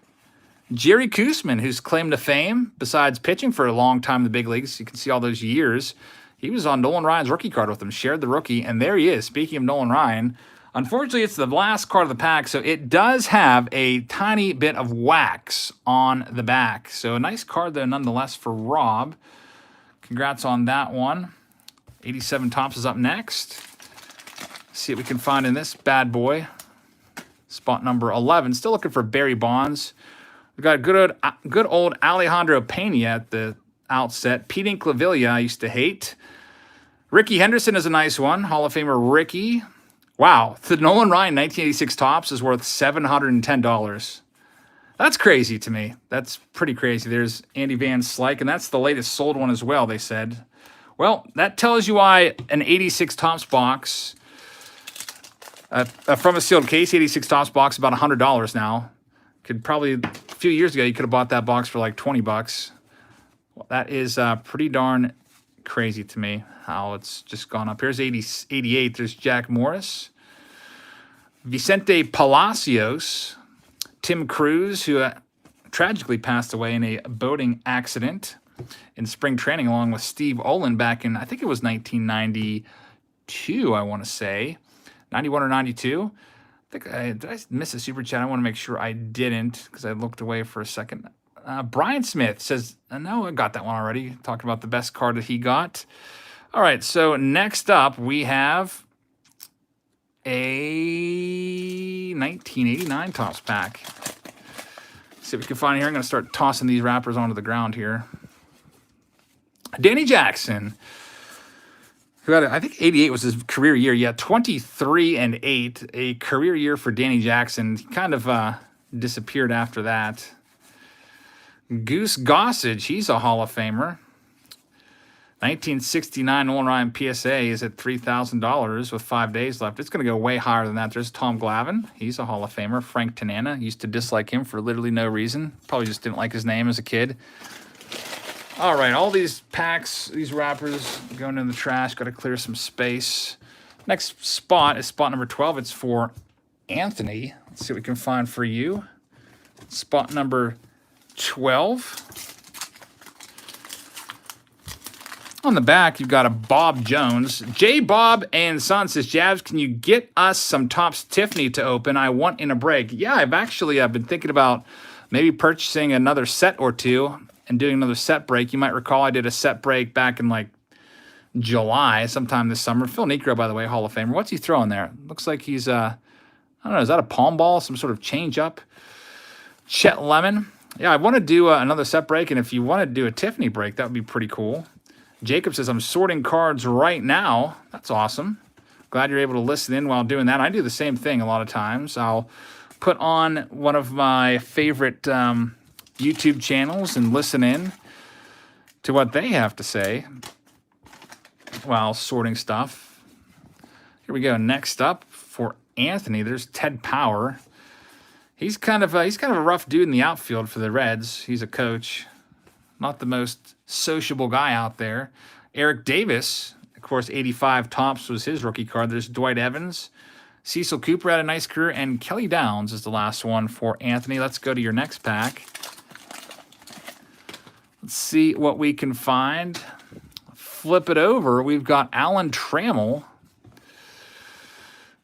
Jerry Koosman, who's claim to fame, besides pitching for a long time in the big leagues. You can see all those years. He was on Nolan Ryan's rookie card with him, shared the rookie, and there he is. Speaking of Nolan Ryan, unfortunately, it's the last card of the pack, so it does have a tiny bit of wax on the back. So a nice card, though, nonetheless, for Rob. Congrats on that one. 87 Tops is up next. Let's see what we can find in this bad boy. Spot number 11. Still looking for Barry Bonds. We've got good old Alejandro Pena at the outset. Pete Inclavilla I used to hate. Ricky Henderson is a nice one. Hall of Famer Ricky. Wow. The Nolan Ryan 1986 Tops is worth $710. That's crazy to me. That's pretty crazy. There's Andy Van Slyke, and that's the latest sold one as well, they said. Well, that tells you why an 86 Tops box, from a sealed case, 86 Tops box, about $100 now. Could probably, a few years ago, you could have bought that box for like 20 bucks. Well, that is pretty darn crazy to me, how it's just gone up. Here's 88. There's Jack Morris. Vicente Palacios. Tim Cruz, who tragically passed away in a boating accident in spring training, along with Steve Olin back in, I think it was 1992, I want to say. 91 or 92. Did I miss a super chat? I want to make sure I didn't, because I looked away for a second. Brian Smith says, no, I got that one already. Talking about the best card that he got. All right, so next up we have a 1989 Tops pack. Let's see what we can find here. I'm going to start tossing these wrappers onto the ground here. Danny Jackson, who had, I think 88 was his career year. Yeah, 23-8, a career year for Danny Jackson. He kind of disappeared after that. Goose Gossage, he's a Hall of Famer. 1969 Nolan Ryan PSA is at $3,000 with 5 days left. It's going to go way higher than that. There's Tom Glavin. He's a Hall of Famer. Frank Tanana, used to dislike him for literally no reason. Probably just didn't like his name as a kid. All right, all these packs, these wrappers going in the trash. Got to clear some space. Next spot is spot number 12. It's for Anthony. Let's see what we can find for you. Spot number 12. On the back, you've got a Bob Jones. J. Bob and Son says, Jabs, can you get us some Tops Tiffany to open? I want in a break. Yeah, I've been thinking about maybe purchasing another set or two and doing another set break. You might recall I did a set break back in like July, sometime this summer. Phil Negro, by the way, Hall of Famer. What's he throwing there? Looks like he's, I don't know, is that a palm ball? Some sort of change up? Chet Lemon. Yeah, I want to do another set break, and if you want to do a Tiffany break, that would be pretty cool. Jacob says, I'm sorting cards right now. That's awesome. Glad you're able to listen in while doing that. I do the same thing a lot of times. I'll put on one of my favorite YouTube channels and listen in to what they have to say while sorting stuff. Here we go. Next up for Anthony, there's Ted Power. He's kind of a rough dude in the outfield for the Reds. He's a coach. Not the most sociable guy out there. Eric Davis, of course, 85 Tops was his rookie card. There's Dwight Evans. Cecil Cooper had a nice career, and Kelly Downs is the last one for Anthony. Let's go to your next pack. Let's see what we can find. Flip it over. We've got Alan Trammell.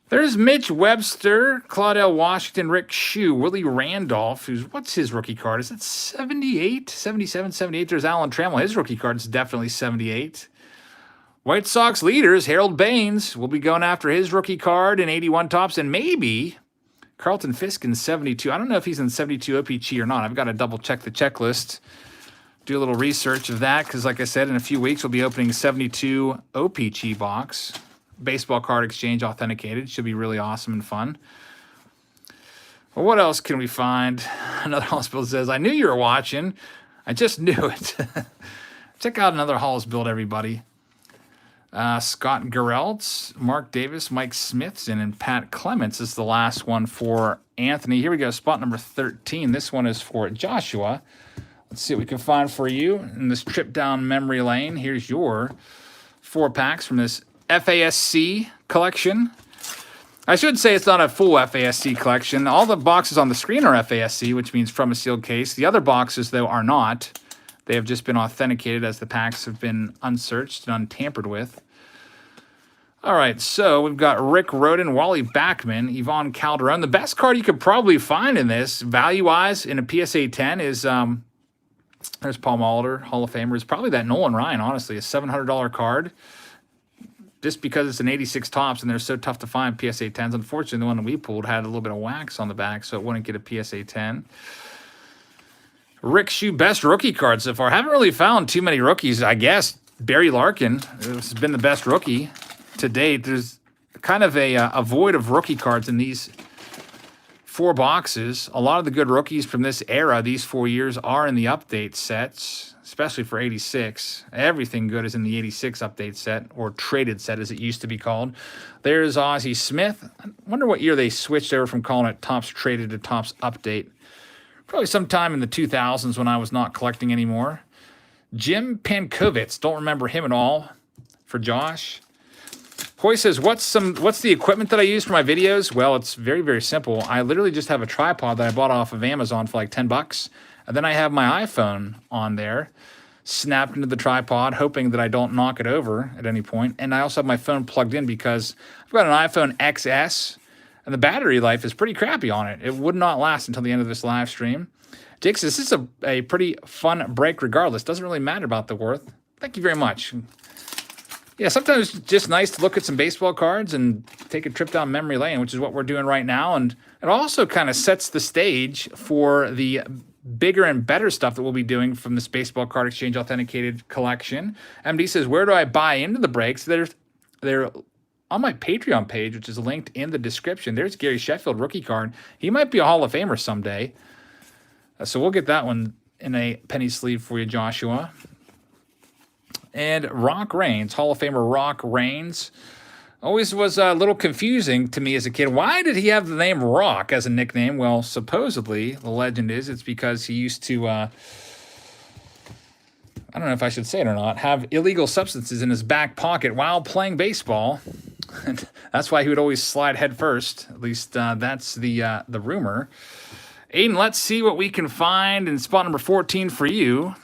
There's Mitch Webster, Claudel Washington, Rick Shue, Willie Randolph, what's his rookie card? Is it 78, 77, 78? There's Alan Trammell. His rookie card is definitely 78. White Sox leaders, Harold Baines, will be going after his rookie card in 81 Topps, and maybe Carlton Fisk in 72. I don't know if he's in 72 OPG or not. I've got to double check the checklist, do a little research of that, because like I said, in a few weeks, we'll be opening 72 OPG box. Baseball card exchange authenticated. Should be really awesome and fun. Well, what else can we find? Another hospital says, I knew you were watching. I just knew it. Check out another Halls build, everybody. Scott Gereltz, Mark Davis, Mike Smithson, and Pat Clements is the last one for Anthony. Here we go, spot number 13. This one is for Joshua. Let's see what we can find for you in this trip down memory lane. Here's your 4 packs from this FASC collection. I should say it's not a full FASC collection. All the boxes on the screen are FASC, which means from a sealed case. The other boxes, though, are not. They have just been authenticated as the packs have been unsearched and untampered with. All right, so we've got Rick Roden, Wally Backman, Yvonne Calderon. The best card you could probably find in this, value-wise, in a PSA 10 is, there's Paul Molitor, Hall of Famer. It's probably that Nolan Ryan, honestly, a $700 card. Just because it's an 86 Topps and they're so tough to find PSA 10s. Unfortunately, the one that we pulled had a little bit of wax on the back, so it wouldn't get a PSA 10. Rick Shoe, best rookie card so far. Haven't really found too many rookies, I guess. Barry Larkin has been the best rookie to date. There's kind of a void of rookie cards in these 4 boxes. A lot of the good rookies from this era, these 4 years, are in the update sets, especially for 86. Everything good is in the 86 update set, or traded set as it used to be called. There's Ozzy Smith. I wonder what year they switched over from calling it Topps Traded to Topps Update. Probably sometime in the 2000s when I was not collecting anymore. Jim Pankovitz, don't remember him at all, for Josh. Hoy says, what's the equipment that I use for my videos? Well, it's very, very simple. I literally just have a tripod that I bought off of Amazon for like 10 bucks. And then I have my iPhone on there, snapped into the tripod, hoping that I don't knock it over at any point. And I also have my phone plugged in because I've got an iPhone XS, and the battery life is pretty crappy on it. It would not last until the end of this live stream. Jake says, this is a pretty fun break regardless. Doesn't really matter about the worth. Thank you very much. Yeah, sometimes it's just nice to look at some baseball cards and take a trip down memory lane, which is what we're doing right now. And it also kind of sets the stage for the bigger and better stuff that we'll be doing from this baseball card exchange authenticated collection. MD says, where do I buy into the breaks? They're on my Patreon page, which is linked in the description. There's Gary Sheffield rookie card. He might be a Hall of Famer someday. So we'll get that one in a penny sleeve for you, Joshua. And Rock Raines, Hall of Famer Rock Raines. Always was a little confusing to me as a kid. Why did he have the name Rock as a nickname? Well, supposedly, the legend is it's because he used to, I don't know if I should say it or not, have illegal substances in his back pocket while playing baseball. And that's why he would always slide head first. At least that's the rumor. Aiden, let's see what we can find in spot number 14 for you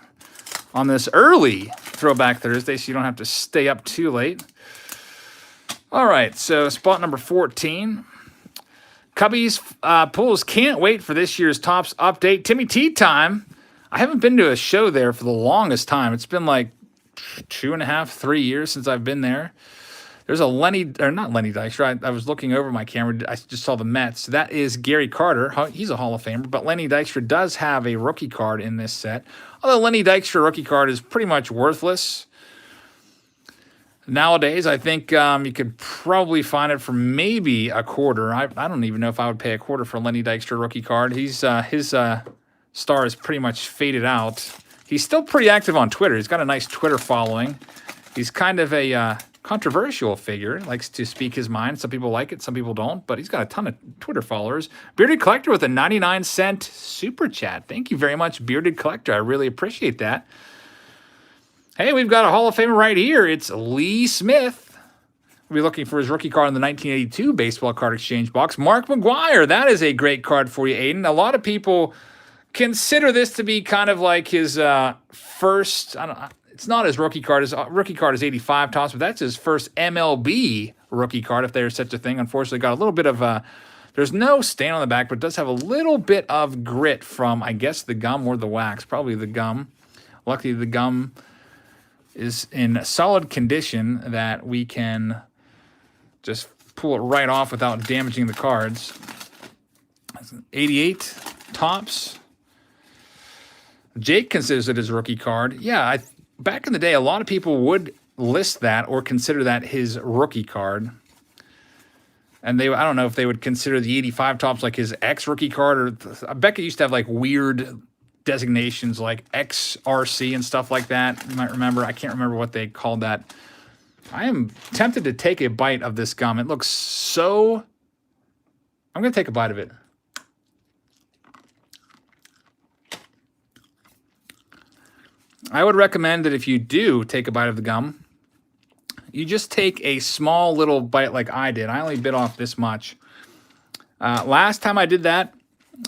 on this early Throwback Thursday, so you don't have to stay up too late. All right, so spot number 14. Cubbies pulls can't wait for this year's Topps update. Timmy T time. I haven't been to a show there for the longest time. It's been like 2.5, 3 years since I've been there. There's a not Lenny Dykstra. I was looking over my camera. I just saw the Mets. That is Gary Carter. He's a Hall of Famer. But Lenny Dykstra does have a rookie card in this set. Although Lenny Dykstra rookie card is pretty much worthless. Nowadays, I think you could probably find it for maybe a quarter. I don't even know if I would pay a quarter for a Lenny Dykstra rookie card. His star is pretty much faded out. He's still pretty active on Twitter. He's got a nice Twitter following. He's kind of a controversial figure, likes to speak his mind. Some people like it, some people don't, but he's got a ton of Twitter followers. Bearded Collector with a 99-cent super chat. Thank you very much, Bearded Collector. I really appreciate that. Hey, we've got a Hall of Famer right here. It's Lee Smith. We'll be looking for his rookie card in the 1982 baseball card exchange box. Mark Maguire. That is a great card for you, Aiden. A lot of people consider this to be kind of like his first, it's not his rookie card. His rookie card is 85 Topps, but that's his first MLB rookie card, if there's such a thing. Unfortunately, got a little bit of there's no stain on the back, but it does have a little bit of grit from, I guess, the gum or the wax. Probably the gum. Luckily, the gum is in solid condition that we can just pull it right off without damaging the cards. 88 Topps. Jake considers it his rookie card. Yeah, back in the day, a lot of people would list that or consider that his rookie card. And I don't know if they would consider the 85 Topps like his ex-rookie card, or I bet it used to have like weird designations like XRC and stuff like that. You might remember. I can't remember what they called that. I am tempted to take a bite of this gum. It looks so... I'm going to take a bite of it. I would recommend that if you do take a bite of the gum, you just take a small little bite like I did. I only bit off this much. Last time I did that,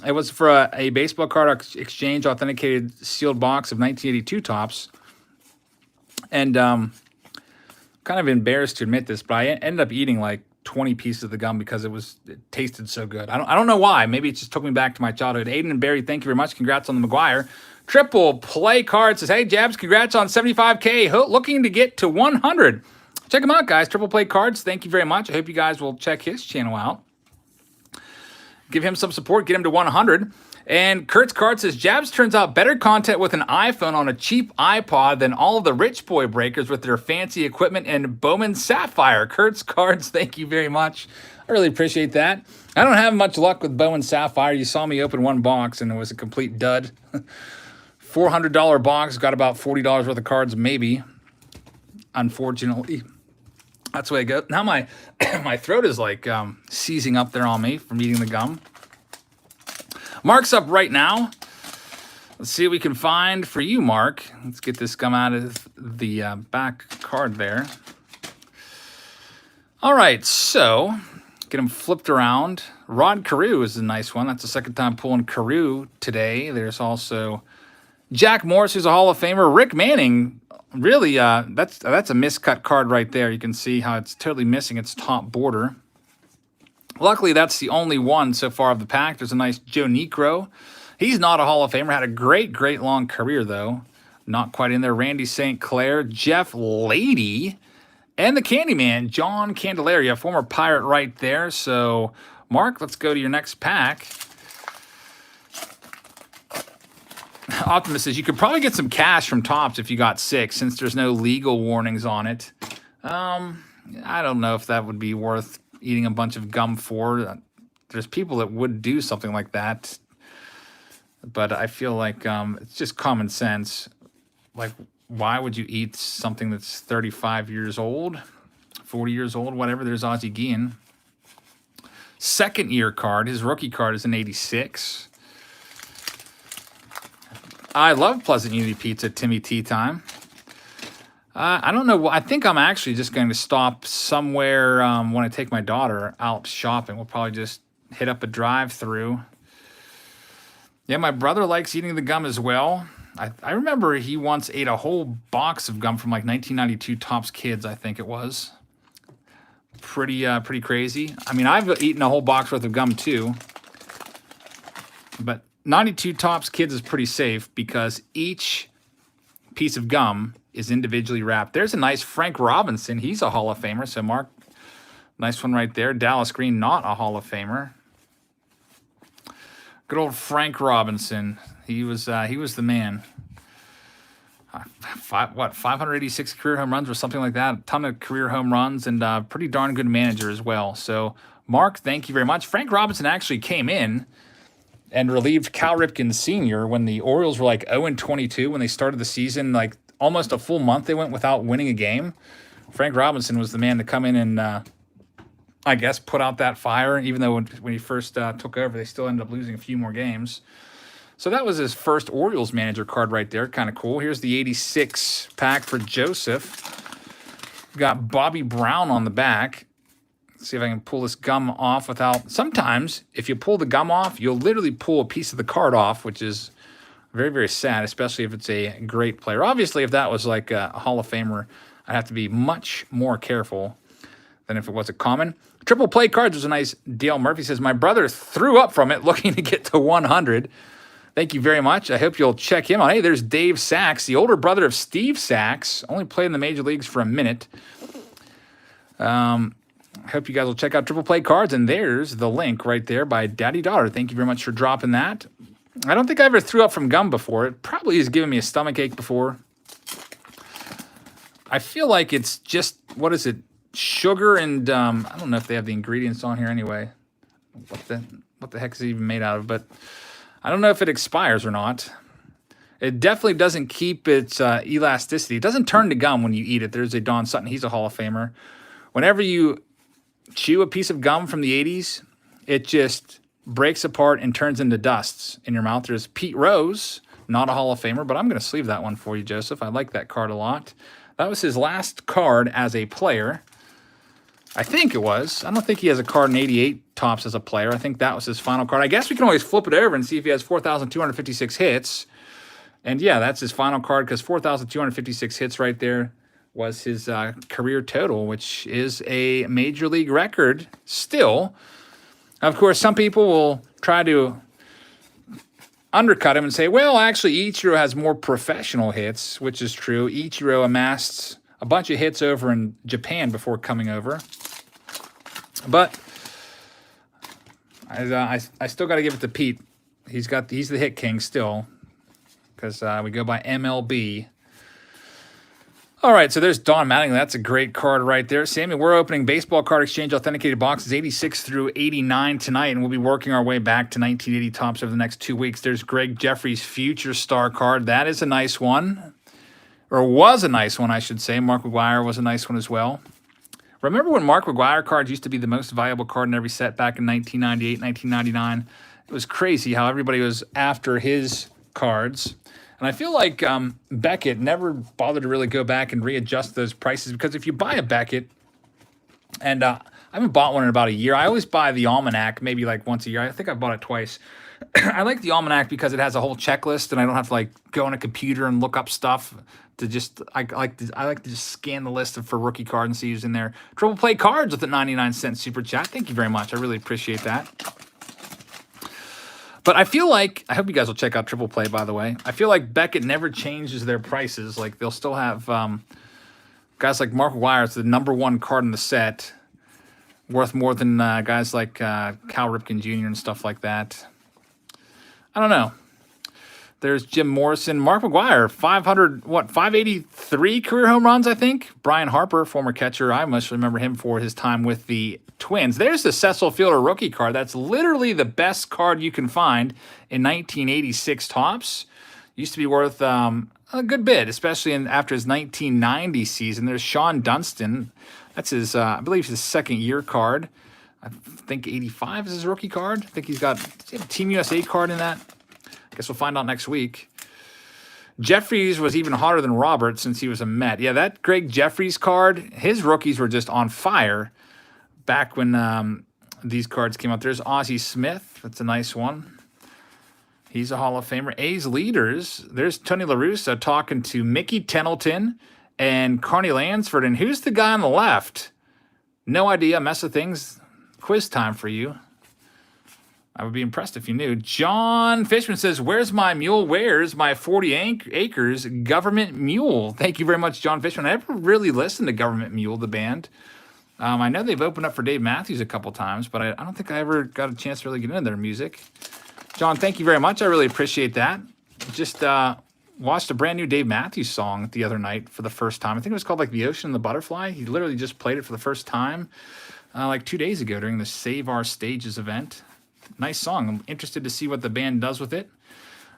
it was for a baseball card exchange authenticated sealed box of 1982 Topps. And kind of embarrassed to admit this, but I ended up eating like 20 pieces of the gum because it tasted so good. I don't know why. Maybe it just took me back to my childhood. Aiden and Barry, thank you very much. Congrats on the Maguire. Triple Play Card says, hey, Jabs, congrats on 75K. Looking to get to 100. Check them out, guys. Triple Play Cards, thank you very much. I hope you guys will check his channel out. Give him some support. Get him to 100. And Kurt's card says, Jabs turns out better content with an iPhone on a cheap iPod than all of the rich boy breakers with their fancy equipment and Bowman Sapphire. Kurt's cards, thank you very much. I really appreciate that. I don't have much luck with Bowman Sapphire. You saw me open one box, and it was a complete dud. $400 box, got about $40 worth of cards, maybe. Unfortunately, that's the way it goes. Now my my throat is like seizing up there on me from eating the gum. Mark's up right now. Let's see what we can find for you, Mark. Let's get this gum out of the back card there. All right, so get him flipped around. Rod Carew is a nice one. That's the second time pulling Carew today. There's also Jack Morris, who's a Hall of Famer. Rick Manning, really, that's a miscut card right there. You can see how it's totally missing its top border. Luckily, that's the only one so far of the pack. There's a nice Joe Negro. He's not a Hall of Famer. Had a great, great long career, though. Not quite in there. Randy St. Clair, Jeff Lady, and the Candyman, John Candelaria, former Pirate right there. So, Mark, let's go to your next pack. Optimus says, you could probably get some cash from Topps if you got 6, since there's no legal warnings on it. I don't know if that would be worth eating a bunch of gum for. There's people that would do something like that. But I feel like it's just common sense. Like, why would you eat something that's 35 years old, 40 years old, whatever? There's Ozzy Guillen. Second year card. His rookie card is an 86. I love Pleasant Unity Pizza, Timmy Tea Time. I don't know. I think I'm actually just going to stop somewhere when I take my daughter out shopping. We'll probably just hit up a drive-through. Yeah, my brother likes eating the gum as well. I remember he once ate a whole box of gum from like 1992 Topps Kids, I think it was. Pretty crazy. I mean, I've eaten a whole box worth of gum too. But 92 Topps Kids is pretty safe because each piece of gum is individually wrapped. There's a nice Frank Robinson. He's a Hall of Famer. So, Mark, nice one right there. Dallas Green, not a Hall of Famer. Good old Frank Robinson. He was the man. 586 career home runs or something like that. A ton of career home runs and pretty darn good manager as well. So, Mark, thank you very much. Frank Robinson actually came in and relieved Cal Ripken Sr. when the Orioles were like 0-22 when they started the season. Like almost a full month they went without winning a game. Frank Robinson was the man to come in and, I guess, put out that fire. Even though when he first took over, they still ended up losing a few more games. So that was his first Orioles manager card right there. Kind of cool. Here's the 86 pack for Joseph. We've got Bobby Brown on the back. Let's see if I can pull this gum off without... Sometimes, if you pull the gum off, you'll literally pull a piece of the card off, which is very, very sad, especially if it's a great player. Obviously, if that was like a Hall of Famer, I'd have to be much more careful than if it was a common. Triple Play Cards was a nice Dale Murphy says, my brother threw up from it looking to get to 100. Thank you very much. I hope you'll check him out. Hey, there's Dave Sachs, the older brother of Steve Sachs. Only played in the major leagues for a minute. I hope you guys will check out Triple Play Cards, and there's the link right there by Daddy Daughter. Thank you very much for dropping that. I don't think I ever threw up from gum before. It probably has given me a stomach ache before. I feel like it's just, what is it, sugar and, I don't know if they have the ingredients on here anyway. What the heck is it even made out of? But I don't know if it expires or not. It definitely doesn't keep its elasticity. It doesn't turn to gum when you eat it. There's a Don Sutton. He's a Hall of Famer. Whenever you chew a piece of gum from the 80s, it just breaks apart and turns into dusts in your mouth. There's Pete Rose, not a Hall of Famer, but I'm going to sleeve that one for you, Joseph. I like that card a lot. That was his last card as a player. I think it was. I don't think he has a card in 88 Topps as a player. I think that was his final card. I guess we can always flip it over and see if he has 4,256 hits. And yeah, that's his final card because 4,256 hits right there was his career total, which is a major league record still. Of course, some people will try to undercut him and say, well, actually, Ichiro has more professional hits, which is true. Ichiro amassed a bunch of hits over in Japan before coming over. But I still got to give it to Pete. He's the hit king still because we go by MLB. All right, so there's Don Mattingly. That's a great card right there. Sammy, we're opening Baseball Card Exchange authenticated boxes 86 through 89 tonight, and we'll be working our way back to 1980 Topps over the next 2 weeks. There's Greg Jeffries' Future Star card. That is a nice one, or was a nice one, I should say. Mark Maguire was a nice one as well. Remember when Mark Maguire cards used to be the most valuable card in every set back in 1998, 1999? It was crazy how everybody was after his cards. And I feel like Beckett never bothered to really go back and readjust those prices because if you buy a Beckett, and I haven't bought one in about a year. I always buy the Almanac maybe like once a year. I think I bought it twice. I like the Almanac because it has a whole checklist and I don't have to like go on a computer and look up stuff to just, I like to just scan the list for rookie card and see who's in there. Triple Play Cards with a 99-cent super chat. Thank you very much. I really appreciate that. But I feel like, I hope you guys will check out Triple Play, by the way. I feel like Beckett never changes their prices. Like, they'll still have guys like Mark Maguire, it's the #1 card in the set, worth more than guys like Cal Ripken Jr. and stuff like that. I don't know. There's Jim Morrison. Mark Maguire, 583 career home runs, I think. Brian Harper, former catcher. I must remember him for his time with the Twins. There's the Cecil Fielder rookie card. That's literally the best card you can find in 1986 Topps. Used to be worth a good bit, especially after his 1990 season. There's Sean Dunston. That's his, I believe, his second year card. I think 85 is his rookie card. I think does he have a Team USA card in that? I guess we'll find out next week. Jeffries was even hotter than Robert since he was a Met. Yeah, that Greg Jeffries card, his rookies were just on fire back when these cards came out. There's Ozzy Smith. That's a nice one. He's a Hall of Famer. A's leaders. There's Tony Larussa talking to Mickey Tettleton and Carney Lansford. And who's the guy on the left? No idea. Mess of things. Quiz time for you. I would be impressed if you knew. John Fishman says, where's my mule? Where's my 40 acres government mule? Thank you very much, John Fishman. I never really listened to Government Mule, the band. I know they've opened up for Dave Matthews a couple times, but I don't think I ever got a chance to really get into their music. John, thank you very much. I really appreciate that. Just watched a brand new Dave Matthews song the other night for the first time. I think it was called like The Ocean and the Butterfly. He literally just played it for the first time like 2 days ago during the Save Our Stages event. Nice song. I'm interested to see what the band does with it.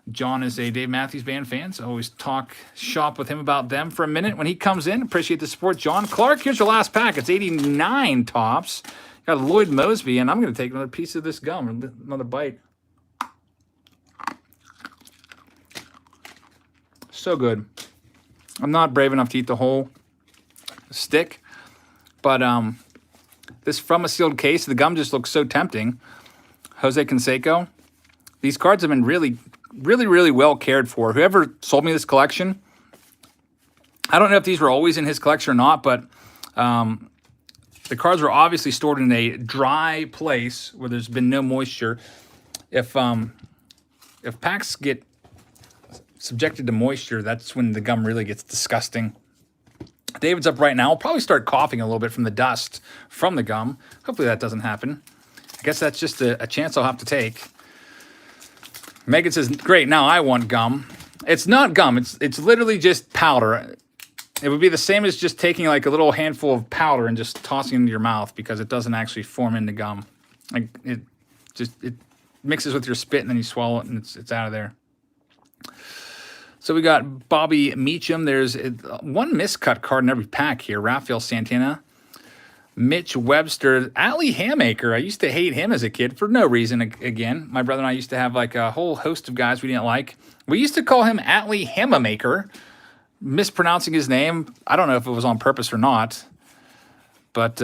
John is a Dave Matthews Band fan, so I always talk shop with him about them for a minute when he comes in. Appreciate the support, John. Clark, here's your last pack. It's 89 Topps. Got Lloyd Mosby, and I'm going to take another piece of this gum, another bite. So good. I'm not brave enough to eat the whole stick, but this from a sealed case, the gum just looks so tempting. Jose Canseco. These cards have been really well cared for. Whoever sold me this collection, I don't know if these were always in his collection or not, but the cards were obviously stored in a dry place where there's been no moisture. If if packs get subjected to moisture, that's when the gum really gets disgusting. David's up right now. I'll probably start coughing a little bit from the dust from the gum. Hopefully that doesn't happen. I guess that's just a chance I'll have to take. Megan says, great, now I want gum. It's not gum. It's literally just powder. It would be the same as just taking like a little handful of powder and just tossing it into your mouth because it doesn't actually form into gum. Like it mixes with your spit and then you swallow it and it's out of there. So we got Bobby Meacham. There's one miscut card in every pack here. Rafael Santana, Mitch Webster, Ali Hamaker. I used to hate him as a kid for no reason. Again, my brother and I used to have like a whole host of guys we didn't like. We used to call him Ali Hamamaker, mispronouncing his name. I don't know if it was on purpose or not. But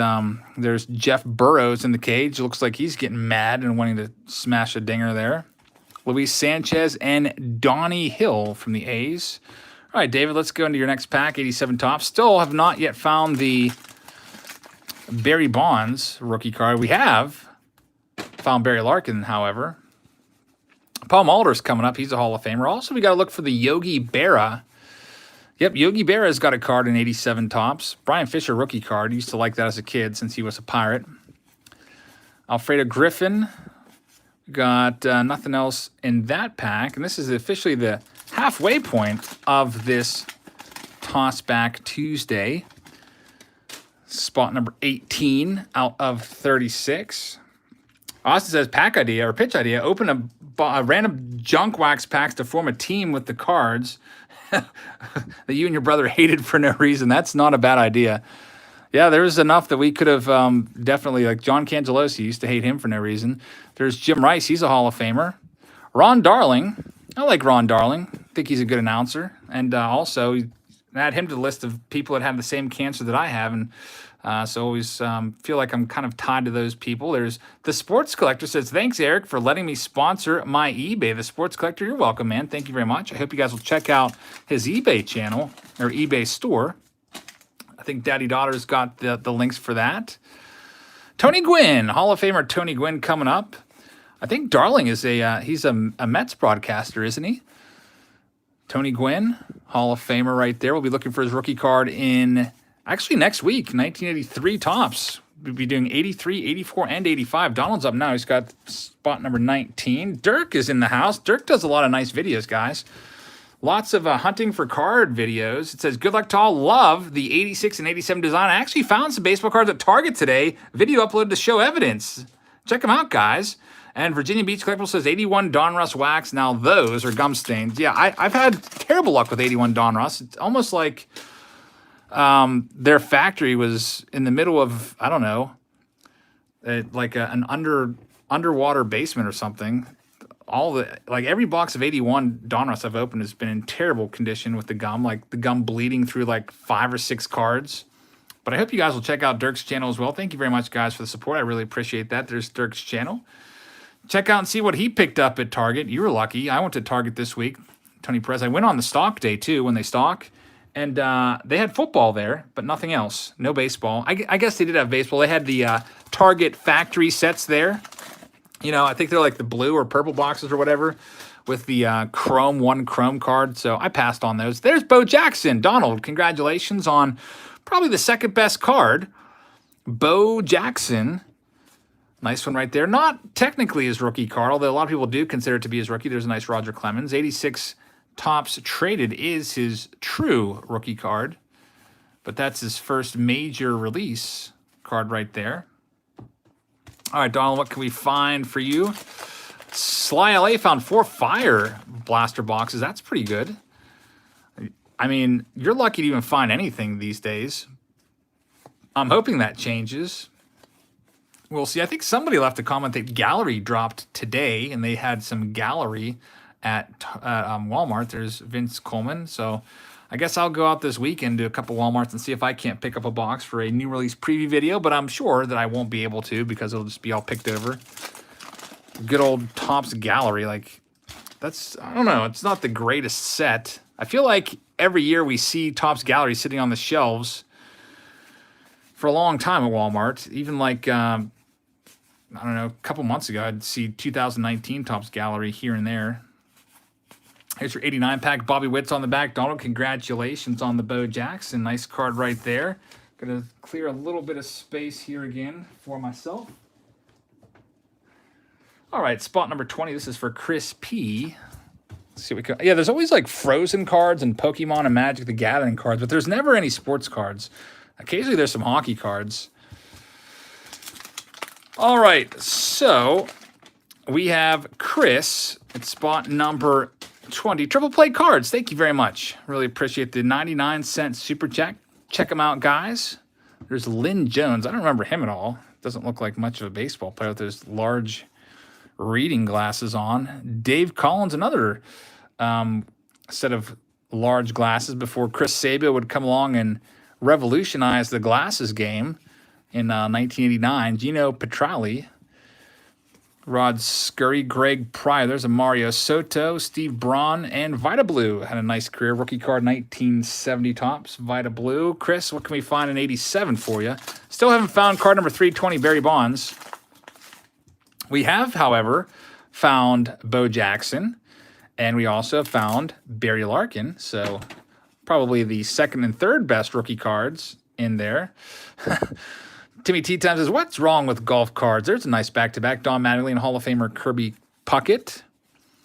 there's Jeff Burrows in the cage. Looks like he's getting mad and wanting to smash a dinger there. Luis Sanchez and Donnie Hill from the A's. All right, David, let's go into your next pack, 87 Topps. Still have not yet found the Barry Bonds rookie card. We have found Barry Larkin, however. Paul Mulder's coming up. He's a Hall of Famer. Also, we got to look for the Yogi Berra. Yep, Yogi Berra's got a card in 87 Topps. Brian Fisher rookie card. Used to like that as a kid since he was a Pirate. Alfredo Griffin. Got nothing else in that pack. And this is officially the halfway point of this Tossback Tuesday. Spot number 18 out of 36. Austin says, pack idea or pitch idea. Open a random junk wax packs to form a team with the cards that you and your brother hated for no reason. That's not a bad idea. Yeah, there was enough that we could have definitely, like John Cangelosi used to hate him for no reason. There's Jim Rice. He's a Hall of Famer. Ron Darling. I like Ron Darling. I think he's a good announcer. And also, add him to the list of people that have the same cancer that I have. And so always feel like I'm kind of tied to those people. There's the Sports Collector says, thanks, Eric, for letting me sponsor my eBay. The Sports Collector, you're welcome, man. Thank you very much. I hope you guys will check out his eBay channel or eBay store. I think Daddy Daughter's got the links for that. Tony Gwynn, Hall of Famer Tony Gwynn coming up. I think Darling is he's a Mets broadcaster, isn't he? Tony Gwynn, Hall of Famer right there. We'll be looking for his rookie card in, actually next week, 1983 Topps. We'll be doing 83, 84, and 85. Donald's up now. He's got spot number 19. Dirk is in the house. Dirk does a lot of nice videos, guys. Lots of hunting for card videos. It says, good luck to all. Love the 86 and 87 design. I actually found some baseball cards at Target today. Video uploaded to show evidence. Check them out, guys. And Virginia Beach Collectible says 81 Donruss wax. Now those are gum stains. Yeah, I've had terrible luck with 81 Donruss. It's almost like their factory was in the middle of, I don't know, like an underwater basement or something. Every box of 81 Donruss I've opened has been in terrible condition with the gum, like the gum bleeding through like 5 or 6 cards. But I hope you guys will check out Dirk's channel as well. Thank you very much, guys, for the support. I really appreciate that. There's Dirk's channel. Check out and see what he picked up at Target. You were lucky. I went to Target this week. Tony Perez. I went on the stock day, too, when they stock. And they had football there, but nothing else. No baseball. I guess they did have baseball. They had the Target factory sets there. You know, I think they're like the blue or purple boxes or whatever with the one chrome card. So I passed on those. There's Bo Jackson. Donald, congratulations on probably the second best card. Bo Jackson. Nice one right there. Not technically his rookie card, although a lot of people do consider it to be his rookie. There's a nice Roger Clemens. 86 Topps traded is his true rookie card. But that's his first major release card right there. All right, Donald, what can we find for you? Sly LA found 4 fire blaster boxes. That's pretty good. I mean, you're lucky to even find anything these days. I'm hoping that changes. We'll see. I think somebody left a comment that Gallery dropped today, and they had some Gallery at Walmart. There's Vince Coleman. So I guess I'll go out this weekend to a couple Walmarts and see if I can't pick up a box for a new release preview video, but I'm sure that I won't be able to because it'll just be all picked over. Good old Topps Gallery. Like, that's, I don't know, it's not the greatest set. I feel like every year we see Topps Gallery sitting on the shelves for a long time at Walmart. Even like, I don't know, a couple months ago, I'd see 2019 Topps Gallery here and there. Here's your 89 pack. Bobby Witt's on the back. Donald, congratulations on the Bo Jackson. Nice card right there. Going to clear a little bit of space here again for myself. All right, spot number 20. This is for Chris P. Let's see what we can. Yeah, there's always like Frozen cards and Pokemon and Magic the Gathering cards, but there's never any sports cards. Occasionally there's some hockey cards. All right, so we have Chris at spot number 20. Triple play cards. Thank you very much. Really appreciate the 99-cent super chat. Check them out, guys. There's Lynn Jones. I don't remember him at all. Doesn't look like much of a baseball player with those large reading glasses on. Dave Collins, another set of large glasses before Chris Sabia would come along and revolutionize the glasses game in 1989. Gino Petrali, Rod Scurry, Greg Pryor. There's a Mario Soto, Steve Braun, and Vita Blue had a nice career. Rookie card 1970 Tops, Vita Blue. Chris, what can we find in 87 for you? Still haven't found card number 320, Barry Bonds. We have, however, found Bo Jackson, and we also found Barry Larkin. So probably the second and third best rookie cards in there. Timmy T Time says, what's wrong with golf cards? There's a nice back-to-back. Don Mattingly and Hall of Famer Kirby Puckett.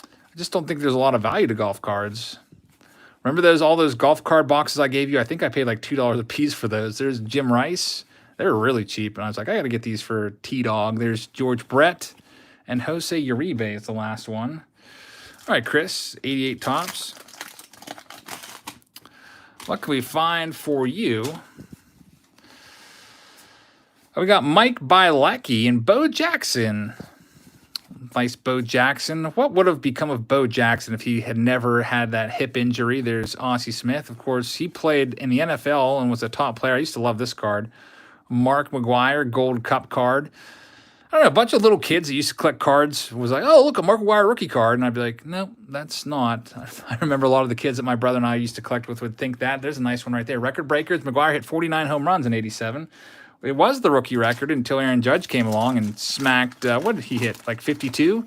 I just don't think there's a lot of value to golf cards. Remember all those golf card boxes I gave you? I think I paid like $2 a piece for those. There's Jim Rice. They were really cheap. And I was like, I got to get these for T-Dog. There's George Brett and Jose Uribe is the last one. All right, Chris, 88 Tops. What can we find for you? We got Mike Bielecki and Bo Jackson. Nice Bo Jackson. What would have become of Bo Jackson if he had never had that hip injury? There's Ozzy Smith. Of course, he played in the NFL and was a top player. I used to love this card. Mark Maguire, Gold Cup card. I don't know, a bunch of little kids that used to collect cards was like, oh, look, a Mark Maguire rookie card. And I'd be like, no, that's not. I remember a lot of the kids that my brother and I used to collect with would think that. There's a nice one right there. Record breakers. Maguire hit 49 home runs in 87. It was the rookie record until Aaron Judge came along and smacked, what did he hit, like 52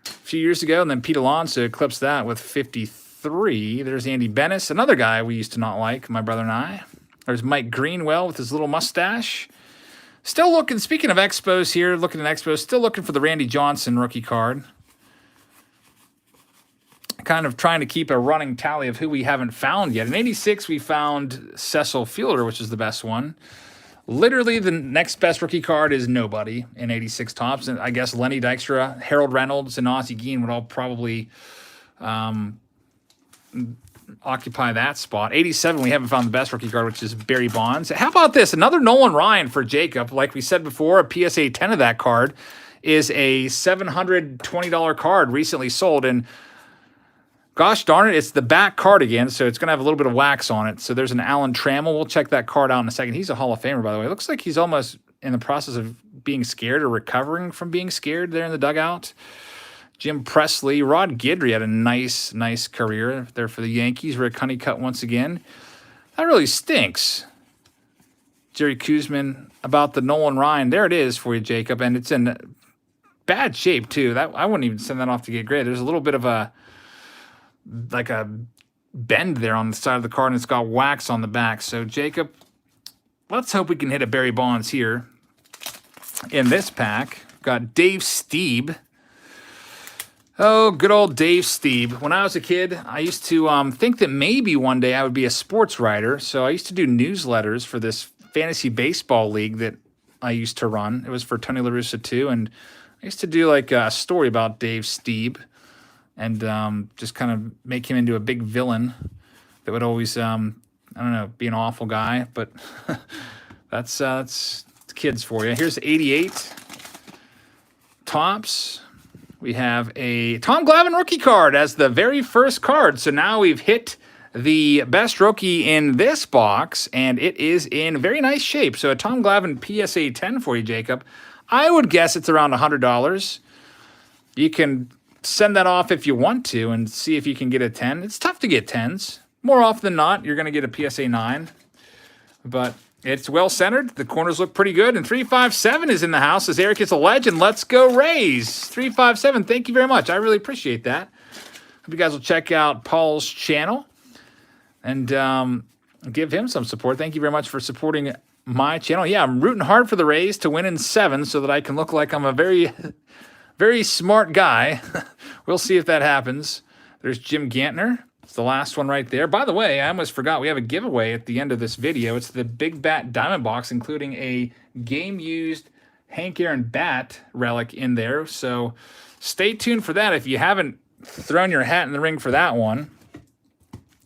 a few years ago? And then Pete Alonso eclipsed that with 53. There's Andy Bennis, another guy we used to not like, my brother and I. There's Mike Greenwell with his little mustache. Still looking, speaking of Expos here, looking at Expos, still looking for the Randy Johnson rookie card. Kind of trying to keep a running tally of who we haven't found yet. In 86, we found Cecil Fielder, which is the best one. Literally, the next best rookie card is nobody in 86 Tops. And I guess Lenny Dykstra, Harold Reynolds, and Ozzie Guillen would all probably occupy that spot. 87, we haven't found the best rookie card, which is Barry Bonds. How about this? Another Nolan Ryan for Jacob. Like we said before, a PSA 10 of that card is a $720 card recently sold. And gosh darn it, it's the back card again, so it's going to have a little bit of wax on it. So there's an Alan Trammell. We'll check that card out in a second. He's a Hall of Famer, by the way. It looks like he's almost in the process of being scared or recovering from being scared there in the dugout. Jim Presley. Rod Guidry had a nice career there for the Yankees. Rick Honeycutt once again. That really stinks. Jerry Kuzman about the Nolan Ryan. There it is for you, Jacob, and it's in bad shape, too. I wouldn't even send that off to get graded. There's a little bit of a bend there on the side of the card, and it's got wax on the back. So, Jacob, let's hope we can hit a Barry Bonds here. In this pack, got Dave Steeb. Oh, good old Dave Steeb. When I was a kid, I used to think that maybe one day I would be a sports writer. So I used to do newsletters for this fantasy baseball league that I used to run. It was for Tony Larussa, too. And I used to do like a story about Dave Steeb and just kind of make him into a big villain that would always, I don't know, be an awful guy. But that's kids for you. Here's 88 Tops. We have a Tom Glavin rookie card as the very first card. So now we've hit the best rookie in this box, and it is in very nice shape. So a Tom Glavin PSA 10 for you, Jacob. I would guess it's around $100. You can send that off if you want to and see if you can get a 10. It's tough to get 10s. More often than not, you're going to get a PSA 9. But it's well-centered. The corners look pretty good. And 357 is in the house as Eric is a legend. Let's go Rays. 357, thank you very much. I really appreciate that. Hope you guys will check out Paul's channel and give him some support. Thank you very much for supporting my channel. Yeah, I'm rooting hard for the Rays to win in 7 so that I can look like I'm a very, very smart guy. We'll see if that happens. There's Jim Gantner. It's the last one right there. By the way, I almost forgot we have a giveaway at the end of this video. It's the Big Bat Diamond Box, including a game-used Hank Aaron bat relic in there. So stay tuned for that. If you haven't thrown your hat in the ring for that one,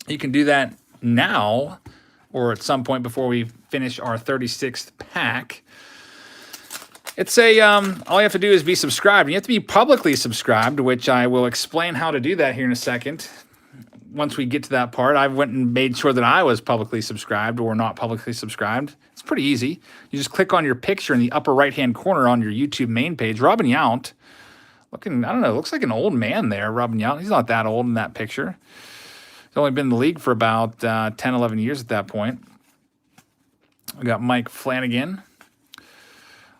you can do that now or at some point before we finish our 36th pack. It's a, all you have to do is be subscribed. You have to be publicly subscribed, which I will explain how to do that here in a second. Once we get to that part, I went and made sure that I was publicly subscribed or not publicly subscribed. It's pretty easy. You just click on your picture in the upper right-hand corner on your YouTube main page. Robin Yount, looking, I don't know, looks like an old man there, Robin Yount. He's not that old in that picture. He's only been in the league for about 10, 11 years at that point. We got Mike Flanagan,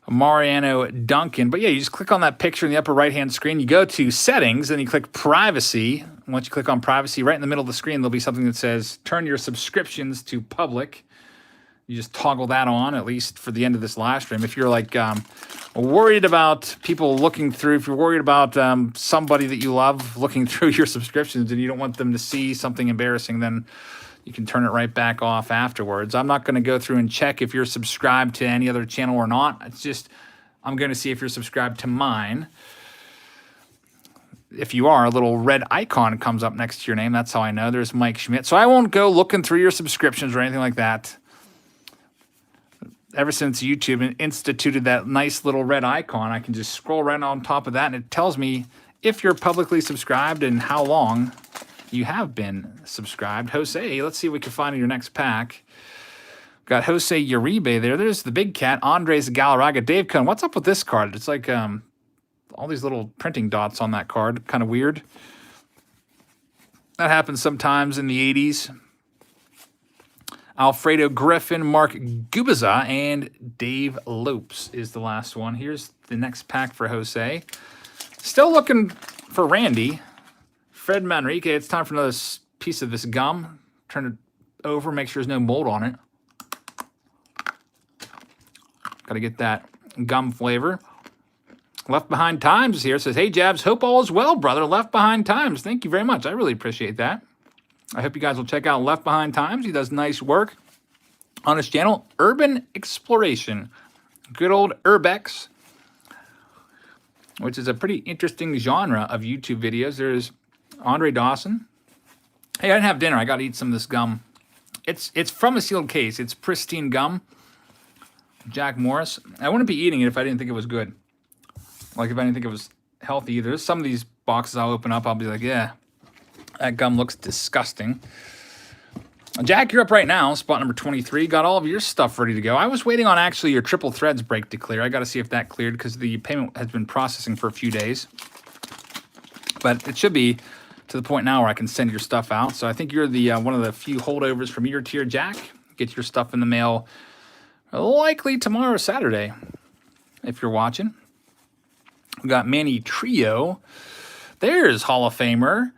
Mariano Duncan. But yeah, you just click on that picture in the upper right-hand screen. You go to Settings, then you click Privacy. Once you click on Privacy, right in the middle of the screen, there'll be something that says Turn your subscriptions to public. You just toggle that on, at least for the end of this live stream. If you're like worried about people looking through, if you're worried about somebody that you love looking through your subscriptions and you don't want them to see something embarrassing, then you can turn it right back off afterwards. I'm not going to go through and check if you're subscribed to any other channel or not. It's just I'm going to see if you're subscribed to mine. If you are, a little red icon comes up next to your name. That's how I know. There's Mike Schmidt. So I won't go looking through your subscriptions or anything like that. Ever since YouTube instituted that nice little red icon, I can just scroll right on top of that, and it tells me if you're publicly subscribed and how long you have been subscribed. Jose, let's see what we can find in your next pack. Got Jose Uribe there. There's the big cat, Andres Galarraga. Dave Cohn, what's up with this card? It's like all these little printing dots on that card. Kind of weird. That happens sometimes in the 80s. Alfredo Griffin, Mark Gubiza, and Dave Lopes is the last one. Here's the next pack for Jose. Still looking for Randy. Fred Manrique, it's time for another piece of this gum. Turn it over, make sure there's no mold on it. Got to get that gum flavor. Left Behind Times is here. Says, hey, Jabs, hope all is well, brother. Left Behind Times. Thank you very much. I really appreciate that. I hope you guys will check out Left Behind Times. He does nice work on his channel. Urban Exploration. Good old Urbex, which is a pretty interesting genre of YouTube videos. There's Andre Dawson. Hey, I didn't have dinner. I got to eat some of this gum. It's from a sealed case. It's pristine gum. Jack Morris. I wouldn't be eating it if I didn't think it was good. Like if I didn't think it was healthy either. Some of these boxes I'll open up, I'll be like, yeah, that gum looks disgusting. Jack, you're up right now. Spot number 23. Got all of your stuff ready to go. I was waiting on actually your triple threads break to clear. I got to see if that cleared because the payment has been processing for a few days. But it should be to the point now where I can send your stuff out. So I think you're the one of the few holdovers from your tier, Jack. Get your stuff in the mail likely tomorrow or Saturday if you're watching. We got Manny Trio. There's Hall of Famer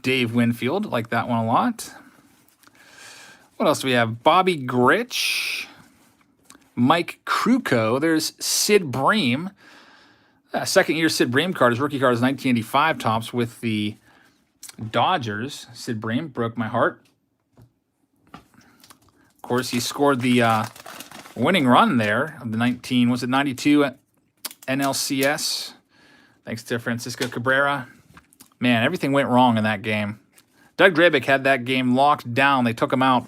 Dave Winfield. Like that one a lot. What else do we have? Bobby Gritch. Mike Kruko. There's Sid Bream. Second-year Sid Bream card. His rookie card is 1985 Topps with the Dodgers. Sid Bream broke my heart. Of course, he scored the winning run there of the 92 NLCS. Thanks to Francisco Cabrera. Man, everything went wrong in that game. Doug Drabick had that game locked down. They took him out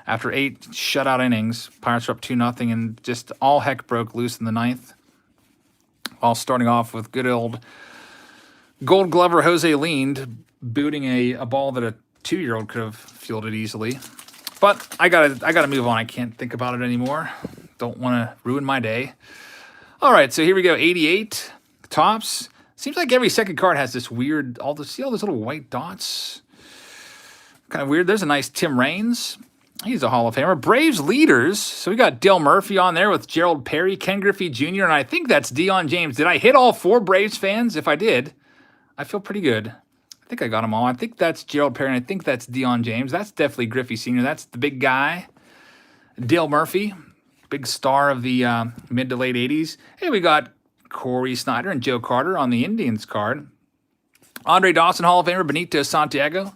after 8 shutout innings. Pirates were up 2-0, and just all heck broke loose in the 9th. All starting off with good old Gold Glover Jose Leaned booting a ball that a 2-year-old could have fielded easily. But I gotta move on. I can't think about it anymore. Don't want to ruin my day. All right, so here we go. 88 Topps. Seems like every second card has this weird. See all those little white dots? Kind of weird. There's a nice Tim Raines. He's a Hall of Famer. Braves leaders. So we got Dale Murphy on there with Gerald Perry, Ken Griffey Jr., and I think that's Deion James. Did I hit all 4 Braves fans? If I did, I feel pretty good. I think I got them all. I think that's Gerald Perry, and I think that's Deion James. That's definitely Griffey Sr. That's the big guy. Dale Murphy, big star of the mid to late 80s. Hey, we got Corey Snyder and Joe Carter on the Indians card. Andre Dawson, Hall of Famer, Benito Santiago,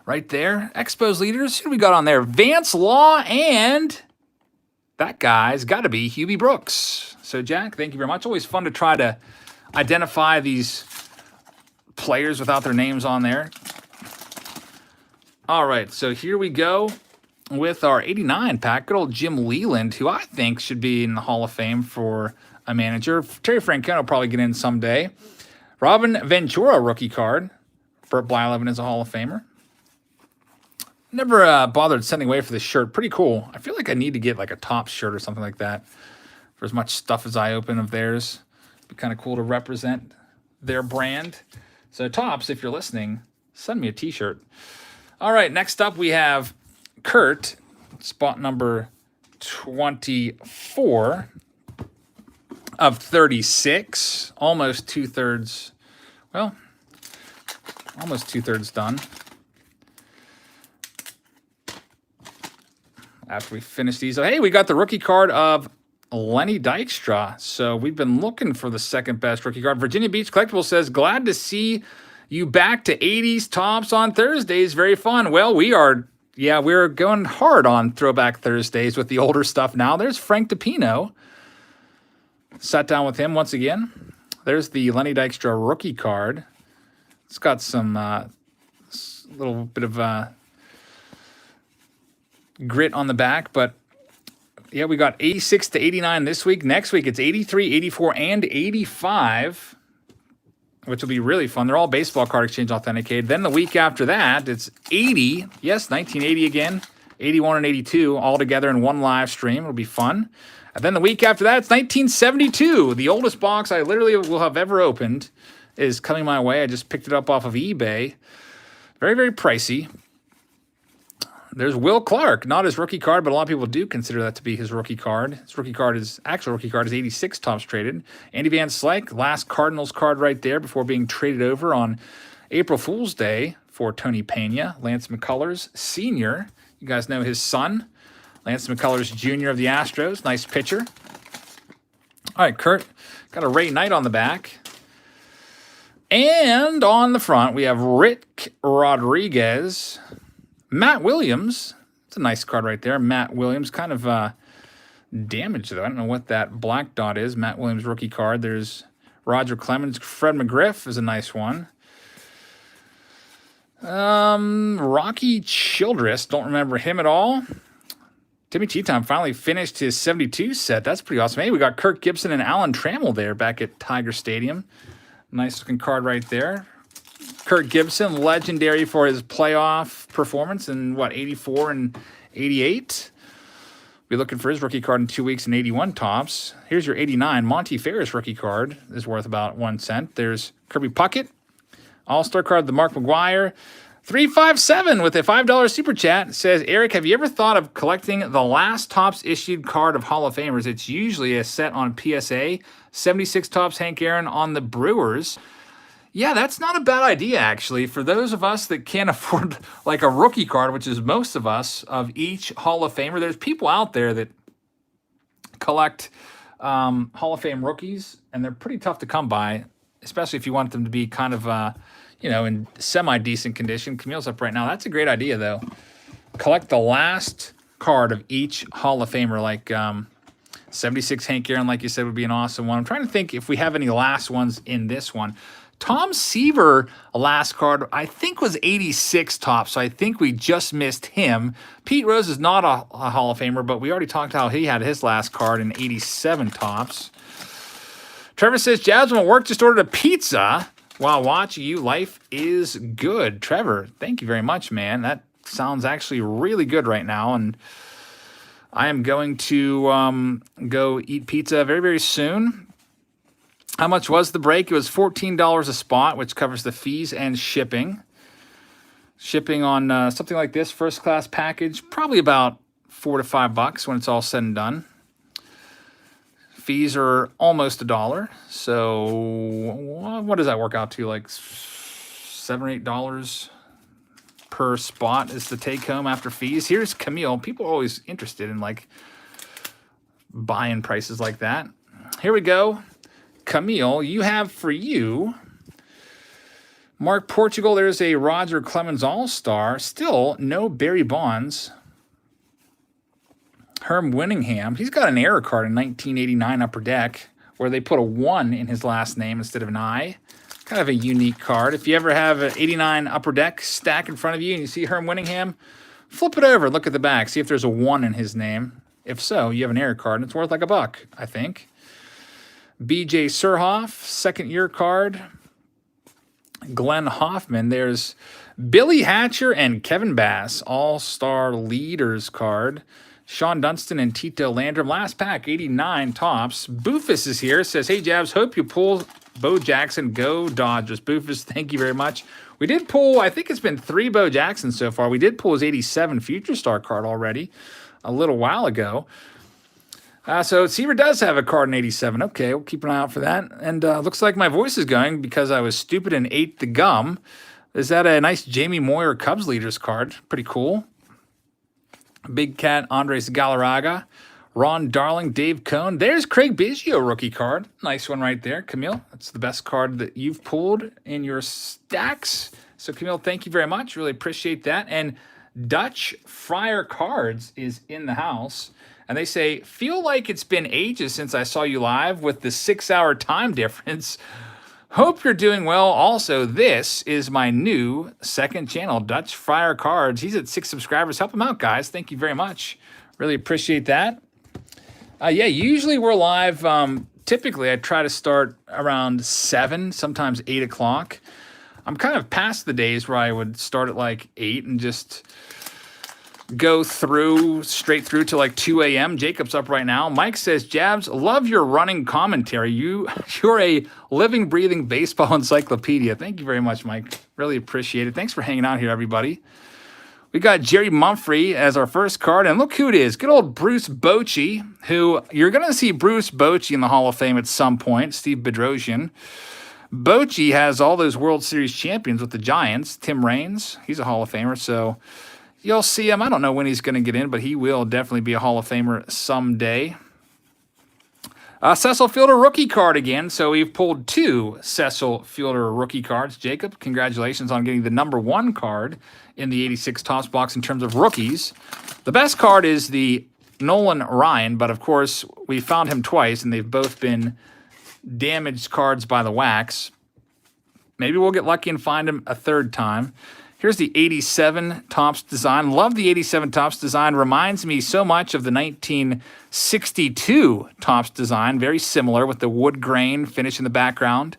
right there. Expos leaders, who do we got on there? Vance Law, and that guy's got to be Hubie Brooks. So, Jack, thank you very much. Always fun to try to identify these players without their names on there. All right, so here we go with our 89 pack. Good old Jim Leland, who I think should be in the Hall of Fame for a manager. Terry Francona will probably get in someday. Robin Ventura rookie card. Burt Blyleven is a Hall of Famer. Never bothered sending away for this shirt. Pretty cool. I feel like I need to get like a Topps shirt or something like that for as much stuff as I open of theirs. It'd be kind of cool to represent their brand. So Topps, if you're listening, send me a t-shirt. All right, next up we have Kurt, spot number 24 of 36. Almost two-thirds, well, almost two-thirds done. After we finish these, hey, we got the rookie card of Lenny Dykstra. So we've been looking for the second best rookie card. Virginia Beach Collectible says, glad to see you back to 80s Topps on Thursdays. Very fun. Well, we're going hard on Throwback Thursdays with the older stuff now. There's Frank DePino. Sat down with him once again. There's the Lenny Dykstra rookie card. It's got some little bit of grit on the back, but yeah, we got 86 to 89 this week. Next week, it's 83, 84, and 85, which will be really fun. They're all baseball card exchange authenticated. Then the week after that, it's 80. Yes, 1980 again, 81 and 82 all together in one live stream. It'll be fun. And then the week after that, it's 1972. The oldest box I literally will have ever opened is coming my way. I just picked it up off of eBay. Very, very pricey. There's Will Clark, not his rookie card, but a lot of people do consider that to be his rookie card. His actual rookie card is 86 Topps traded. Andy Van Slyke, last Cardinals card right there before being traded over on April Fool's Day for Tony Pena. Lance McCullers, Sr., you guys know his son. Lance McCullers, Jr. of the Astros, nice pitcher. All right, Kurt, got a Ray Knight on the back. And on the front, we have Rick Rodriguez. Matt Williams, it's a nice card right there. Matt Williams, kind of damaged though. I don't know what that black dot is. Matt Williams rookie card. There's Roger Clemens. Fred McGriff is a nice one. Rocky Childress, don't remember him at all. Timmy Cheatham finally finished his 72 set. That's pretty awesome. Hey, we got Kirk Gibson and Alan Trammell there back at Tiger Stadium. Nice looking card right there. Kirk Gibson, legendary for his playoff performance in, 84 and 88. Be looking for his rookie card in 2 weeks in 81 Topps. Here's your 89. Monty Ferris rookie card is worth about 1 cent. There's Kirby Puckett. All-Star card, the Mark Maguire. 357 with a $5 super chat says, Eric, have you ever thought of collecting the last Topps issued card of Hall of Famers? It's usually a set on PSA. 76 Topps Hank Aaron on the Brewers. Yeah, that's not a bad idea, actually. For those of us that can't afford like a rookie card, which is most of us, of each Hall of Famer, there's people out there that collect Hall of Fame rookies, and they're pretty tough to come by, especially if you want them to be kind of, in semi-decent condition. Camille's up right now. That's a great idea, though. Collect the last card of each Hall of Famer, like 76 Hank Aaron, like you said, would be an awesome one. I'm trying to think if we have any last ones in this one. Tom Seaver, last card, I think was 86 Topps, so I think we just missed him. Pete Rose is not a Hall of Famer, but we already talked how he had his last card in 87 Topps. Trevor says, Jasmine at work just ordered a pizza while watching you. Life is good. Trevor, thank you very much, man. That sounds actually really good right now, and I am going to go eat pizza very, very soon. How much was the break? It was $14 a spot, which covers the fees and shipping. Shipping on something like this, first class package, probably about $4 to $5 when it's all said and done. Fees are almost $1. So what does that work out to? Like $7 or $8 per spot is the take home after fees. Here's Camille. People are always interested in like buying prices like that. Here we go. Camille, you have for you Mark Portugal. There's a Roger Clemens All-Star. Still no Barry Bonds. Herm Winningham. He's got an error card in 1989 Upper Deck where they put a 1 in his last name instead of an I. Kind of a unique card. If you ever have an 89 Upper Deck stack in front of you and you see Herm Winningham, flip it over and look at the back. See if there's a 1 in his name. If so, you have an error card, and it's worth like $1, I think. B.J. Surhoff, second-year card. Glenn Hoffman. There's Billy Hatcher and Kevin Bass, all-star leaders card. Sean Dunston and Tito Landrum. Last pack, 89 Tops. Boofus is here. Says, hey, Jabs, hope you pull Bo Jackson. Go Dodgers. Boofus, thank you very much. We did pull, I think it's been 3 Bo Jacksons so far. We did pull his 87 Future Star card already a little while ago. So Seaver does have a card in 87. Okay, we'll keep an eye out for that. And looks like my voice is going because I was stupid and ate the gum. Is that a nice Jamie Moyer Cubs leaders card? Pretty cool. Big Cat, Andres Galarraga, Ron Darling, Dave Cohn. There's Craig Biggio rookie card. Nice one right there, Camille. That's the best card that you've pulled in your stacks. So, Camille, thank you very much. Really appreciate that. And Dutch Friar Cards is in the house. And they say, feel like it's been ages since I saw you live with the 6-hour time difference. Hope you're doing well. Also, this is my new second channel, Dutch Friar Cards. He's at 6 subscribers. Help him out, guys. Thank you very much. Really appreciate that. Yeah, usually we're live. Typically, I try to start around 7, sometimes 8 o'clock. I'm kind of past the days where I would start at like 8 and just go straight through to like 2 a.m. Jacob's up right now. Mike says, Jabs, love your running commentary. You're a living, breathing baseball encyclopedia. Thank you very much, Mike. Really appreciate it. Thanks for hanging out here, everybody. We got Jerry Mumphrey as our first card, and look who it is. Good old Bruce Bochy, who you're going to see Bruce Bochy in the Hall of Fame at some point, Steve Bedrosian. Bochy has all those World Series champions with the Giants. Tim Raines, he's a Hall of Famer, so you'll see him. I don't know when he's going to get in, but he will definitely be a Hall of Famer someday. Cecil Fielder rookie card again. So we've pulled 2 Cecil Fielder rookie cards. Jacob, congratulations on getting the number 1 card in the 86 Tops box in terms of rookies. The best card is the Nolan Ryan, but of course we found him twice, and they've both been damaged cards by the wax. Maybe we'll get lucky and find him a third time. Here's the 87 Tops design. Love the 87 Tops design. Reminds me so much of the 1962 Tops design. Very similar with the wood grain finish in the background.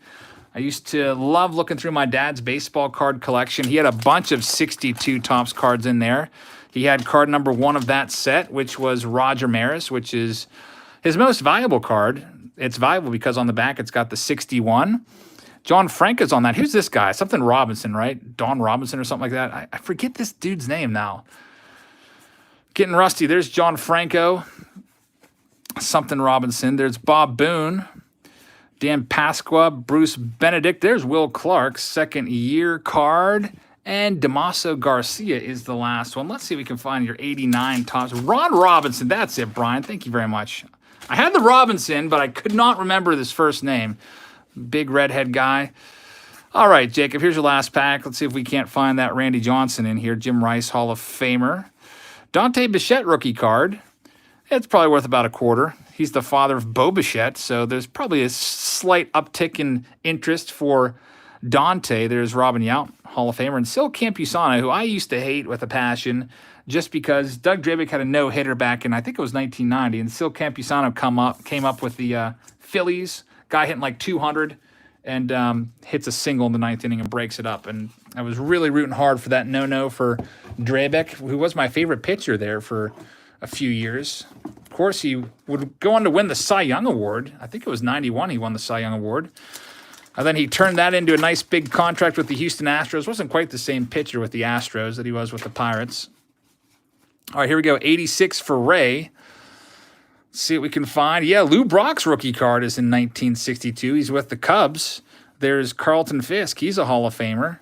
I used to love looking through my dad's baseball card collection. He had a bunch of 62 Tops cards in there. He had card number 1 of that set, which was Roger Maris, which is his most valuable card. It's valuable because on the back it's got the 61. John Franco's on that. Who's this guy? Something Robinson, right? Don Robinson or something like that. I forget this dude's name now. Getting rusty. There's John Franco. Something Robinson. There's Bob Boone. Dan Pasqua. Bruce Benedict. There's Will Clark. Second year card. And Damaso Garcia is the last one. Let's see if we can find your 89 Tops. Ron Robinson. That's it, Brian. Thank you very much. I had the Robinson, but I could not remember this first name. Big redhead guy. All right, Jacob, here's your last pack. Let's see if we can't find that Randy Johnson in here. Jim Rice, Hall of Famer. Dante Bichette rookie card. It's probably worth about $0.25. He's the father of Bo Bichette, so there's probably a slight uptick in interest for Dante. There's Robin Yount, Hall of Famer, and Sil Campusano, who I used to hate with a passion just because Doug Drabick had a no-hitter back in, I think it was 1990, and Sil Campusano came up with the Phillies. Guy hitting like 200 and hits a single in the 9th inning and breaks it up. And I was really rooting hard for that no-no for Drabick, who was my favorite pitcher there for a few years. Of course, he would go on to win the Cy Young Award. I think it was 91 he won the Cy Young Award. And then he turned that into a nice big contract with the Houston Astros. Wasn't quite the same pitcher with the Astros that he was with the Pirates. All right, here we go. 86 for Ray. See what we can find. Yeah, Lou Brock's rookie card is in 1962. He's with the Cubs. There's Carlton Fisk. He's a Hall of Famer.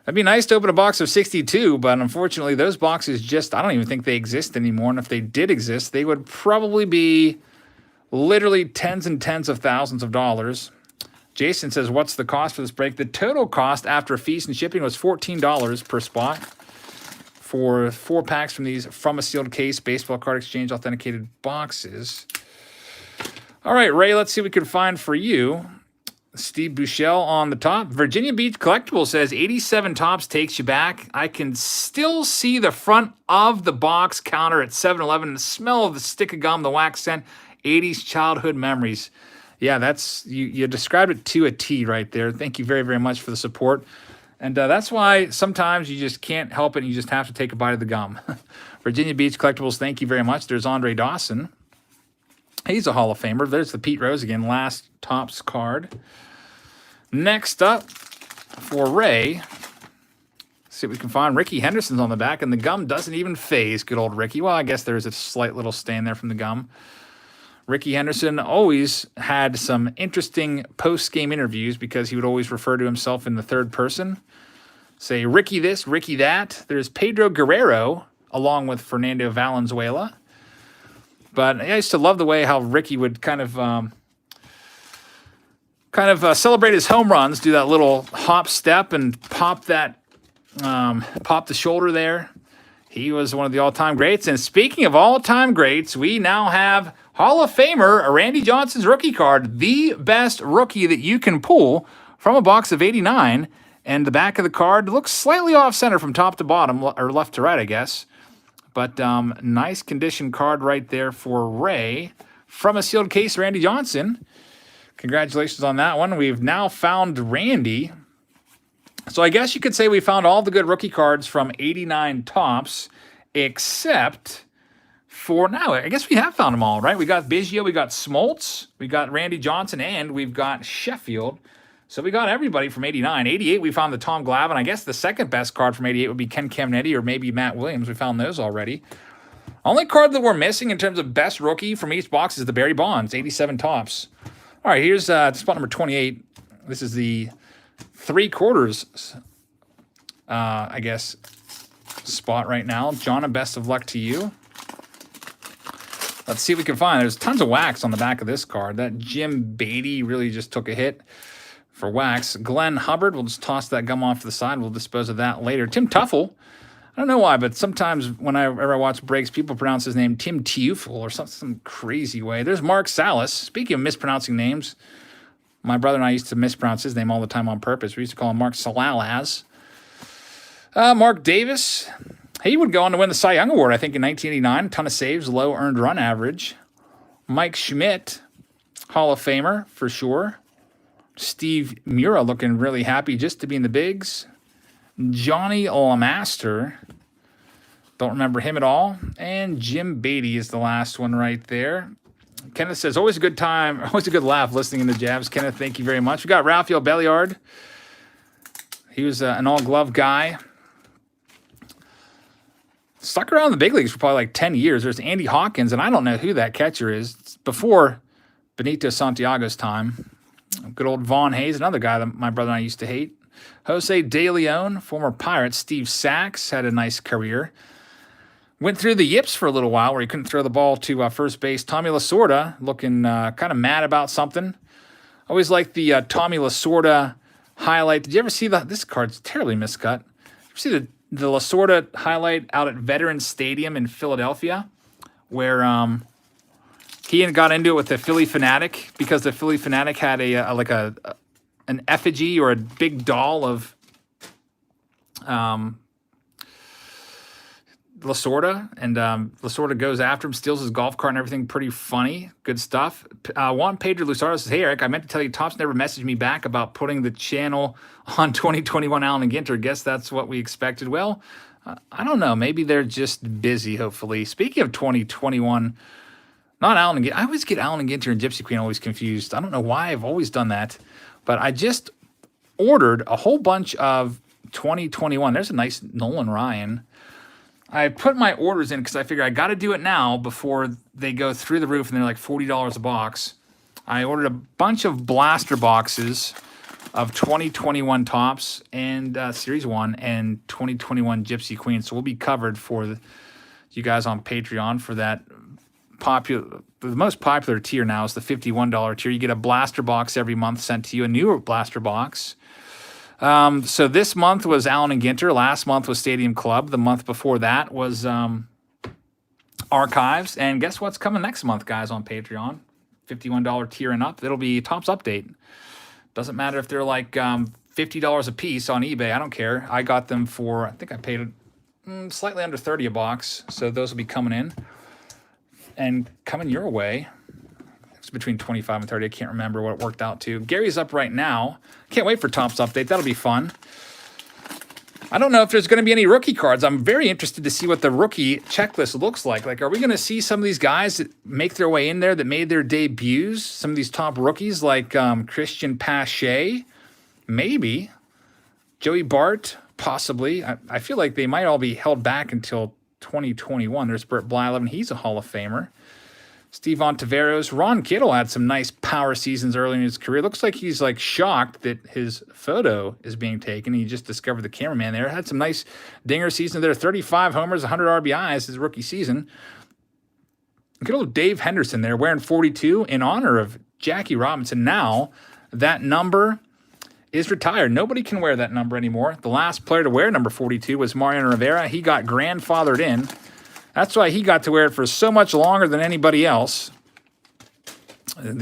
That'd be nice to open a box of 62, but unfortunately those boxes just, I don't even think they exist anymore. And if they did exist, they would probably be literally tens and tens of thousands of dollars. Jason says, what's the cost for this break? The total cost after fees and shipping was $14 per spot for 4 packs from these From a Sealed Case Baseball Card Exchange authenticated boxes. All right, Ray, let's see what we can find for you. Steve Bushell on the top. Virginia Beach Collectible says 87 Tops takes you back. I can still see the front of the box counter at 7-Eleven. The smell of the stick of gum, the wax scent, 80s childhood memories. Yeah, that's you described it to a T right there. Thank you very, very much for the support. And that's why sometimes you just can't help it and you just have to take a bite of the gum. Virginia Beach Collectibles, thank you very much. There's Andre Dawson. He's a Hall of Famer. There's the Pete Rose again, last Tops card. Next up for Ray, let's see what we can find. Ricky Henderson's on the back, and the gum doesn't even phase. Good old Ricky. Well, I guess there's a slight little stain there from the gum. Ricky Henderson always had some interesting post-game interviews because he would always refer to himself in the third person. Say, Ricky this, Ricky that. There's Pedro Guerrero, along with Fernando Valenzuela. But I used to love the way how Ricky would kind of celebrate his home runs, do that little hop step and pop the shoulder there. He was one of the all-time greats. And speaking of all-time greats, we now have Hall of Famer Randy Johnson's rookie card, the best rookie that you can pull from a box of 89. And the back of the card looks slightly off-center from top to bottom, or left to right, I guess. But nice condition card right there for Ray. From a Sealed Case, Randy Johnson. Congratulations on that one. We've now found Randy. So I guess you could say we found all the good rookie cards from 89 Tops, except for now. I guess we have found them all, right? We got Biggio, we got Smoltz, we got Randy Johnson, and we've got Sheffield. So we got everybody from 89. 88, we found the Tom Glavin. I guess the second best card from 88 would be Ken Caminiti or maybe Matt Williams. We found those already. Only card that we're missing in terms of best rookie from each box is the Barry Bonds, 87 Tops. All right, here's spot number 28. This is the 3/4, I guess, spot right now. John, best of luck to you. Let's see what we can find. There's tons of wax on the back of this card. That Jim Beatty really just took a hit for wax. Glenn Hubbard, we'll just toss that gum off to the side. We'll dispose of that later. Tim Tuffle, I don't know why, but sometimes whenever I watch breaks, people pronounce his name Tim Tuffle or some crazy way. There's Mark Salas. Speaking of mispronouncing names, my brother and I used to mispronounce his name all the time on purpose. We used to call him Mark Salalaz. Mark Davis, he would go on to win the Cy Young Award, I think, in 1989. A ton of saves, low earned run average. Mike Schmidt, Hall of Famer for sure. Steve Mura looking really happy just to be in the bigs. Johnny Lamaster, don't remember him at all. And Jim Beatty is the last one right there. Kenneth says, always a good time, always a good laugh listening to Jabs. Kenneth, thank you very much. We got Rafael Belliard. He was an all-glove guy. Stuck around the big leagues for probably like 10 years. There's Andy Hawkins, and I don't know who that catcher is. It's before Benito Santiago's time. Good old Vaughn Hayes, another guy that my brother and I used to hate. Jose De Leon, former Pirate. Steve Sachs had a nice career. Went through the yips for a little while where he couldn't throw the ball to first base. Tommy Lasorda looking kind of mad about something. Always liked the Tommy Lasorda highlight. Did you ever see this card's terribly miscut. Did you ever see the Lasorda highlight out at Veterans Stadium in Philadelphia where he got into it with the Philly Fanatic because the Philly Fanatic had an effigy or a big doll of Lasorda, and Lasorda goes after him, steals his golf cart and everything. Pretty funny. Good stuff. Juan Pedro Luzardo says, hey, Eric, I meant to tell you, Tops never messaged me back about putting the channel on 2021 Allen and Ginter. Guess that's what we expected. Well, I don't know. Maybe they're just busy, hopefully. Speaking of 2021, not Allen and Ginter. I always get Allen and Ginter and Gypsy Queen always confused. I don't know why I've always done that. But I just ordered a whole bunch of 2021. There's a nice Nolan Ryan. I put my orders in because I figure I got to do it now before they go through the roof and they're like $40 a box. I ordered a bunch of blaster boxes of 2021 Tops and Series 1 and 2021 Gypsy Queen. So we'll be covered for you guys on Patreon for that popular. The most popular tier now is the $51 tier. You get a blaster box every month sent to you, a newer blaster box. So this month was Allen and Ginter. Last month was Stadium Club. The month before that was Archives. And guess what's coming next month, guys, on Patreon? $51 tier and up. It'll be Tops Update. Doesn't matter if they're like $50 a piece on eBay. I don't care. I got them for, I think I paid slightly under $30 a box. So those will be coming in and coming your way. It's between 25 and 30. I can't remember what it worked out to. Gary's up right now. Can't wait for Tops Update. That'll be fun. I don't know if there's going to be any rookie cards. I'm very interested to see what the rookie checklist looks like. Like, are we going to see some of these guys that make their way in there that made their debuts? Some of these top rookies like Christian Pache, maybe. Joey Bart, possibly. I feel like they might all be held back until 2021. There's Bert Blyleven. He's a Hall of Famer. Stevan Tavaros. Ron Kittle had some nice power seasons early in his career. Looks like he's like shocked that his photo is being taken. He just discovered the cameraman there. Had some nice dinger seasons there. 35 homers, 100 RBIs his rookie season. Good old Dave Henderson there wearing 42 in honor of Jackie Robinson. Now that number is retired. Nobody can wear that number anymore. The last player to wear number 42 was Mariano Rivera. He got grandfathered in. That's why he got to wear it for so much longer than anybody else.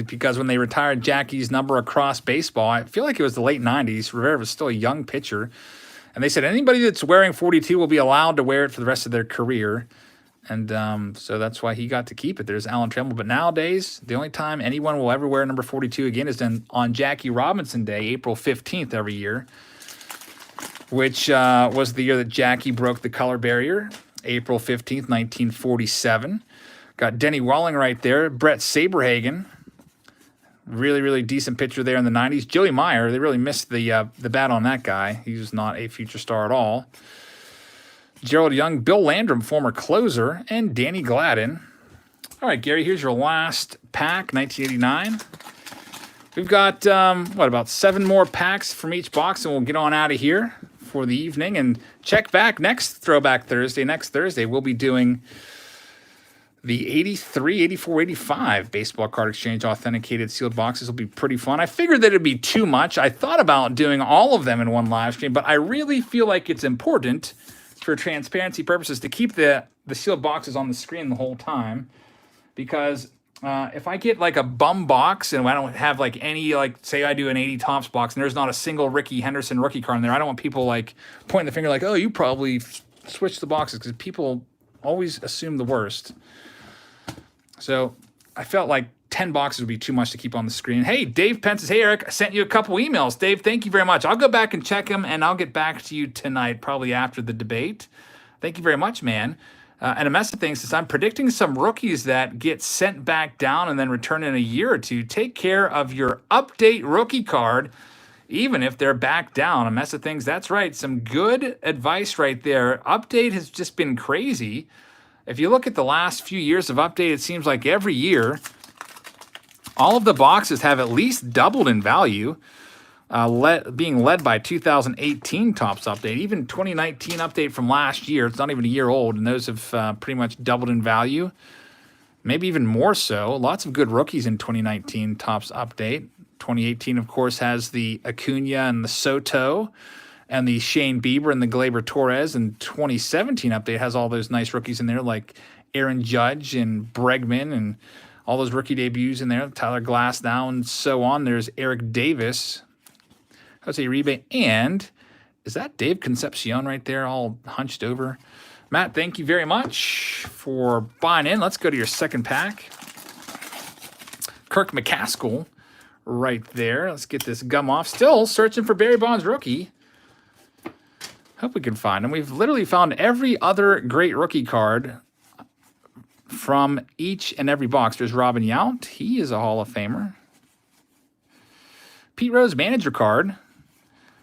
Because when they retired Jackie's number across baseball, I feel like it was the late 90s. Rivera was still a young pitcher. And they said anybody that's wearing 42 will be allowed to wear it for the rest of their career. And so that's why he got to keep it. There's Alan Trammell. But nowadays, the only time anyone will ever wear number 42 again is on Jackie Robinson Day, April 15th every year, which was the year that Jackie broke the color barrier. April 15th, 1947. Got Denny Walling right there. Brett Saberhagen. Really, really decent pitcher there in the 90s. Joey Meyer, they really missed the bat on that guy. He was not a future star at all. Gerald Young, Bill Landrum, former closer, and Danny Gladden. All right, Gary, here's your last pack, 1989. We've got, about 7 more packs from each box, and we'll get on out of here for the evening. And check back next Throwback Thursday. Next Thursday, we'll be doing the 83, 84, 85 baseball card exchange authenticated sealed boxes. Will be pretty fun. I figured that it'd be too much. I thought about doing all of them in one live stream, but I really feel like it's important for transparency purposes to keep the sealed boxes on the screen the whole time, because if I get like a bum box and I don't have like any, like say I do an 80 Tops box and there's not a single Ricky Henderson rookie card in there, I don't want people like pointing the finger like, oh, you probably switched the boxes, because people always assume the worst. So I felt like 10 boxes would be too much to keep on the screen. Hey, Dave Pence says, hey, Eric, I sent you a couple emails. Dave, thank you very much. I'll go back and check them, and I'll get back to you tonight, probably after the debate. Thank you very much, man. And a mess of things is I'm predicting some rookies that get sent back down and then return in a year or two. Take care of your update rookie card, even if they're back down. A mess of things. That's right. Some good advice right there. Update has just been crazy. If you look at the last few years of update, it seems like every year, all of the boxes have at least doubled in value, being led by 2018 Tops Update. Even 2019 update from last year, it's not even a year old, and those have pretty much doubled in value, maybe even more so. Lots of good rookies in 2019 Tops Update. 2018, of course, has the Acuna and the Soto and the Shane Bieber and the Gleyber Torres, and 2017 update has all those nice rookies in there like Aaron Judge and Bregman and all those rookie debuts in there, Tyler Glasnow and so on. There's Eric Davis, Jose Uribe, and is that Dave Concepcion right there all hunched over? Matt, thank you very much for buying in. Let's go to your second pack. Kirk McCaskill right there. Let's get this gum off. Still searching for Barry Bonds rookie. Hope we can find him. We've literally found every other great rookie card from each and every box. There's Robin Yount. He is a Hall of Famer. Pete Rose manager card.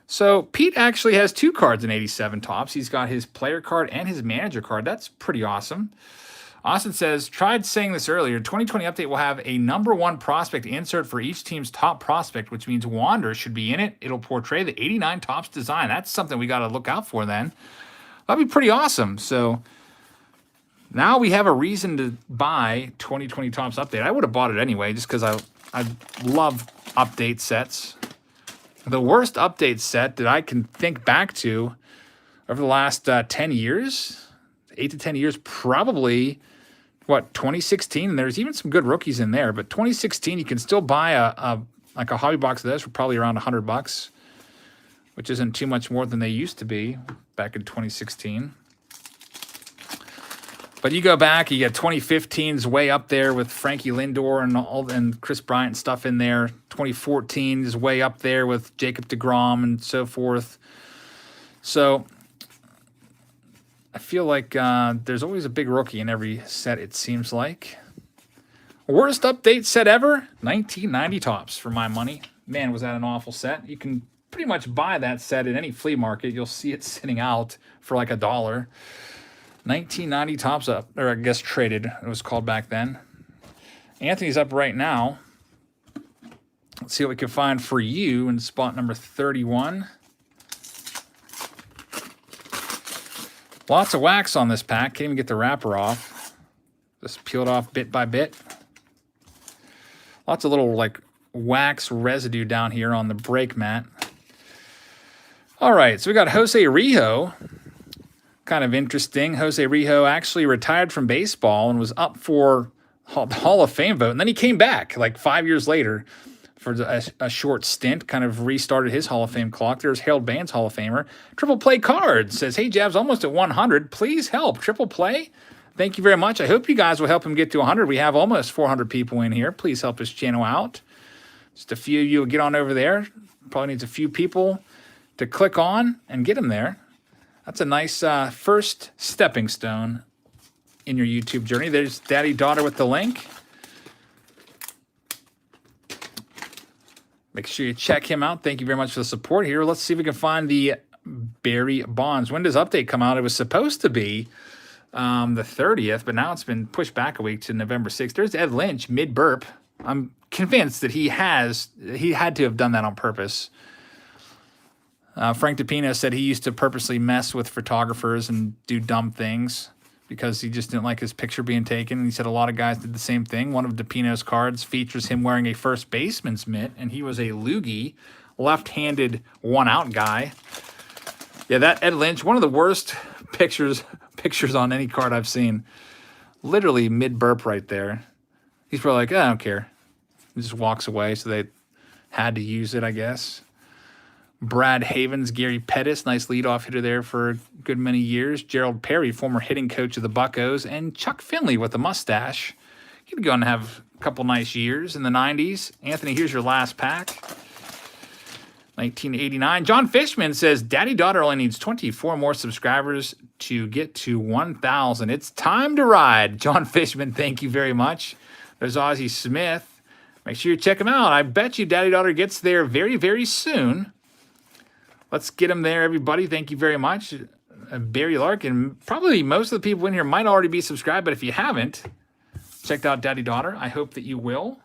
So Pete actually has 2 cards in 87 Tops. He's got his player card and his manager card. That's pretty awesome. Austin says, tried saying this earlier. 2020 update will have a number 1 prospect insert for each team's top prospect, which means Wander should be in it. It'll portray the 89 Topps design. That's something we got to look out for then. That'd be pretty awesome. So now we have a reason to buy 2020 Topps update. I would have bought it anyway just because I love update sets. The worst update set that I can think back to over the last 10 years, 8 to 10 years, probably, 2016? There's even some good rookies in there, but 2016, you can still buy a hobby box of this for probably around $100, which isn't too much more than they used to be back in 2016. But you go back, you get 2015's way up there with Frankie Lindor and Chris Bryant stuff in there. 2014 is way up there with Jacob deGrom and so forth. So I feel like there's always a big rookie in every set, it seems like. Worst update set ever? 1990 Topps for my money. Man, was that an awful set. You can pretty much buy that set at any flea market. You'll see it sitting out for like $1. 1990 Topps up, or I guess traded, it was called back then. Anthony's up right now. Let's see what we can find for you in spot number 31. Lots of wax on this pack. Can't even get the wrapper off. Just peeled off bit by bit. Lots of little like wax residue down here on the brake mat. All right, so we got Jose Rijo. Kind of interesting. Jose Rijo actually retired from baseball and was up for the Hall of Fame vote. And then he came back like 5 years later for a short stint, kind of restarted his Hall of Fame clock. There's Harold Baines, Hall of Famer. Triple Play Cards says, hey, Jabs, almost at 100. Please help. Triple Play, thank you very much. I hope you guys will help him get to 100. We have almost 400 people in here. Please help his channel out. Just a few of you will get on over there. Probably needs a few people to click on and get him there. That's a nice first stepping stone in your YouTube journey. There's Daddy Daughter with the link. Make sure you check him out. Thank you very much for the support here. Let's see if we can find the Barry Bonds. When does update come out? It was supposed to be the 30th, but now it's been pushed back a week to November 6th. There's Ed Lynch, mid-burp. I'm convinced that he had to have done that on purpose. Frank DiPino said he used to purposely mess with photographers and do dumb things because he just didn't like his picture being taken. And he said a lot of guys did the same thing. One of DiPino's cards features him wearing a first baseman's mitt, and he was a loogie, left-handed one-out guy. Yeah, that Ed Lynch, one of the worst pictures on any card I've seen. Literally mid-burp right there. He's probably like, I don't care. He just walks away, so they had to use it, I guess. Brad Havens, Gary Pettis, nice leadoff hitter there for a good many years. Gerald Perry, former hitting coach of the Buccos, and Chuck Finley with a mustache. He'd go and have a couple nice years in the 90s. Anthony, here's your last pack. 1989. John Fishman says, Daddy Daughter only needs 24 more subscribers to get to 1,000. It's time to ride. John Fishman, thank you very much. There's Ozzy Smith. Make sure you check him out. I bet you Daddy Daughter gets there very, very soon. Let's get him there, everybody. Thank you very much. Barry Larkin. Probably most of the people in here might already be subscribed, but if you haven't checked out Daddy Daughter, I hope that you will.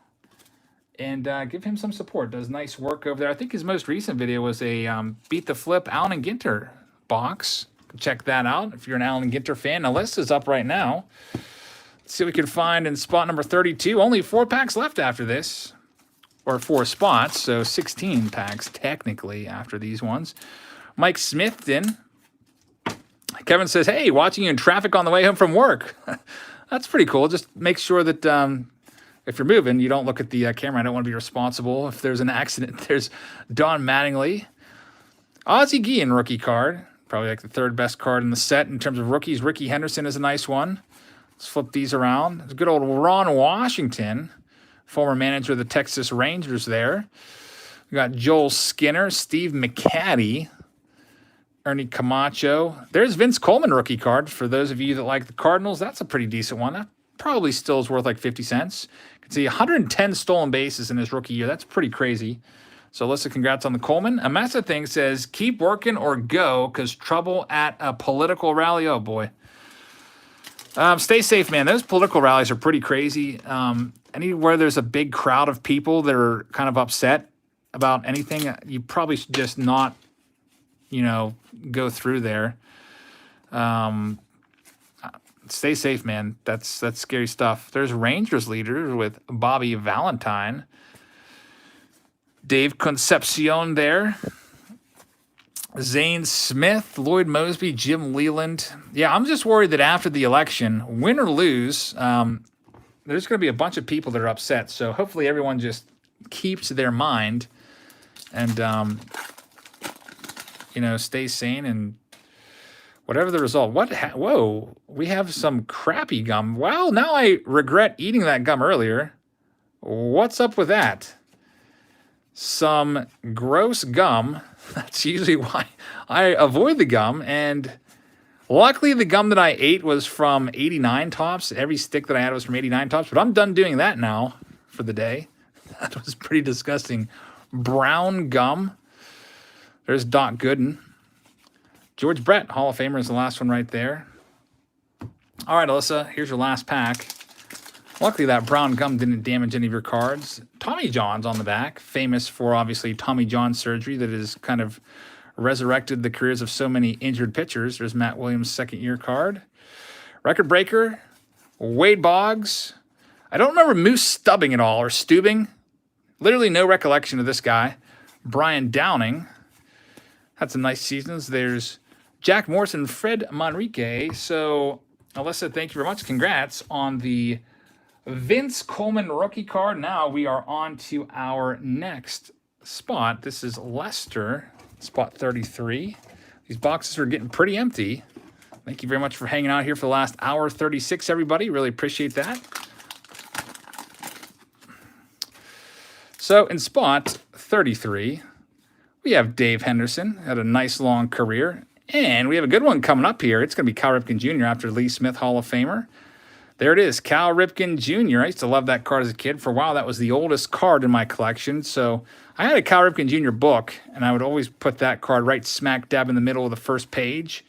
And give him some support. Does nice work over there. I think his most recent video was a Beat the Flip Allen and Ginter box. Check that out if you're an Allen and Ginter fan. The list is up right now. Let's see what we can find in spot number 32. Only 4 packs left after this. Or 4 spots, so 16 packs technically after these ones. Mike Smithton. Kevin says, hey, watching you in traffic on the way home from work. That's pretty cool. Just make sure that if you're moving, you don't look at the camera. I don't want to be responsible if there's an accident. There's Don Mattingly. Ozzy Guillen rookie card. Probably like the 3rd best card in the set in terms of rookies. Ricky Henderson is a nice one. Let's flip these around. There's good old Ron Washington. Former manager of the Texas Rangers there. We got Joel Skinner, Steve McCaddy, Ernie Camacho. There's Vince Coleman rookie card. For those of you that like the Cardinals, that's a pretty decent one. That probably still is worth like 50 cents. You can see 110 stolen bases in his rookie year. That's pretty crazy. So Alyssa, congrats on the Coleman. Amasa thing says, keep working or go because trouble at a political rally. Oh, boy. Stay safe, man. Those political rallies are pretty crazy. Anywhere there's a big crowd of people that are kind of upset about anything, you probably should just not, go through there. Stay safe, man. That's scary stuff. There's Rangers leaders with Bobby Valentine. Dave Concepcion there. Zane Smith, Lloyd Mosby, Jim Leland. Yeah, I'm just worried that after the election, win or lose, there's going to be a bunch of people that are upset. So hopefully everyone just keeps their mind and, stay sane and whatever the result. Whoa, we have some crappy gum. Well, now I regret eating that gum earlier. What's up with that? Some gross gum. That's usually why I avoid the gum. And luckily, the gum that I ate was from 89 Tops. Every stick that I had was from 89 Tops. But I'm done doing that now for the day. That was pretty disgusting. Brown gum. There's Doc Gooden. George Brett, Hall of Famer, is the last one right there. All right, Alyssa, here's your last pack. Luckily, that brown gum didn't damage any of your cards. Tommy John's on the back, famous for, obviously, Tommy John surgery that has kind of resurrected the careers of so many injured pitchers. There's Matt Williams' second-year card. Record breaker, Wade Boggs. I don't remember Moose Stubbing at all, or Stubing. Literally no recollection of this guy. Brian Downing. Had some nice seasons. There's Jack Morrison, Fred Manrique. So, Alyssa, thank you very much. Congrats on the Vince Coleman rookie card. Now we are on to our next spot. This is Lester, spot 33. These boxes are getting pretty empty. Thank you very much for hanging out here for the last hour 36, everybody. Really appreciate that. So in spot 33, we have Dave Henderson. Had a nice long career. And we have a good one coming up here. It's going to be Cal Ripken Jr. after Lee Smith, Hall of Famer. There it is, Cal Ripken Jr. I used to love that card as a kid. For a while, that was the oldest card in my collection. So I had a Cal Ripken Jr. book, and I would always put that card right smack dab in the middle of the first page.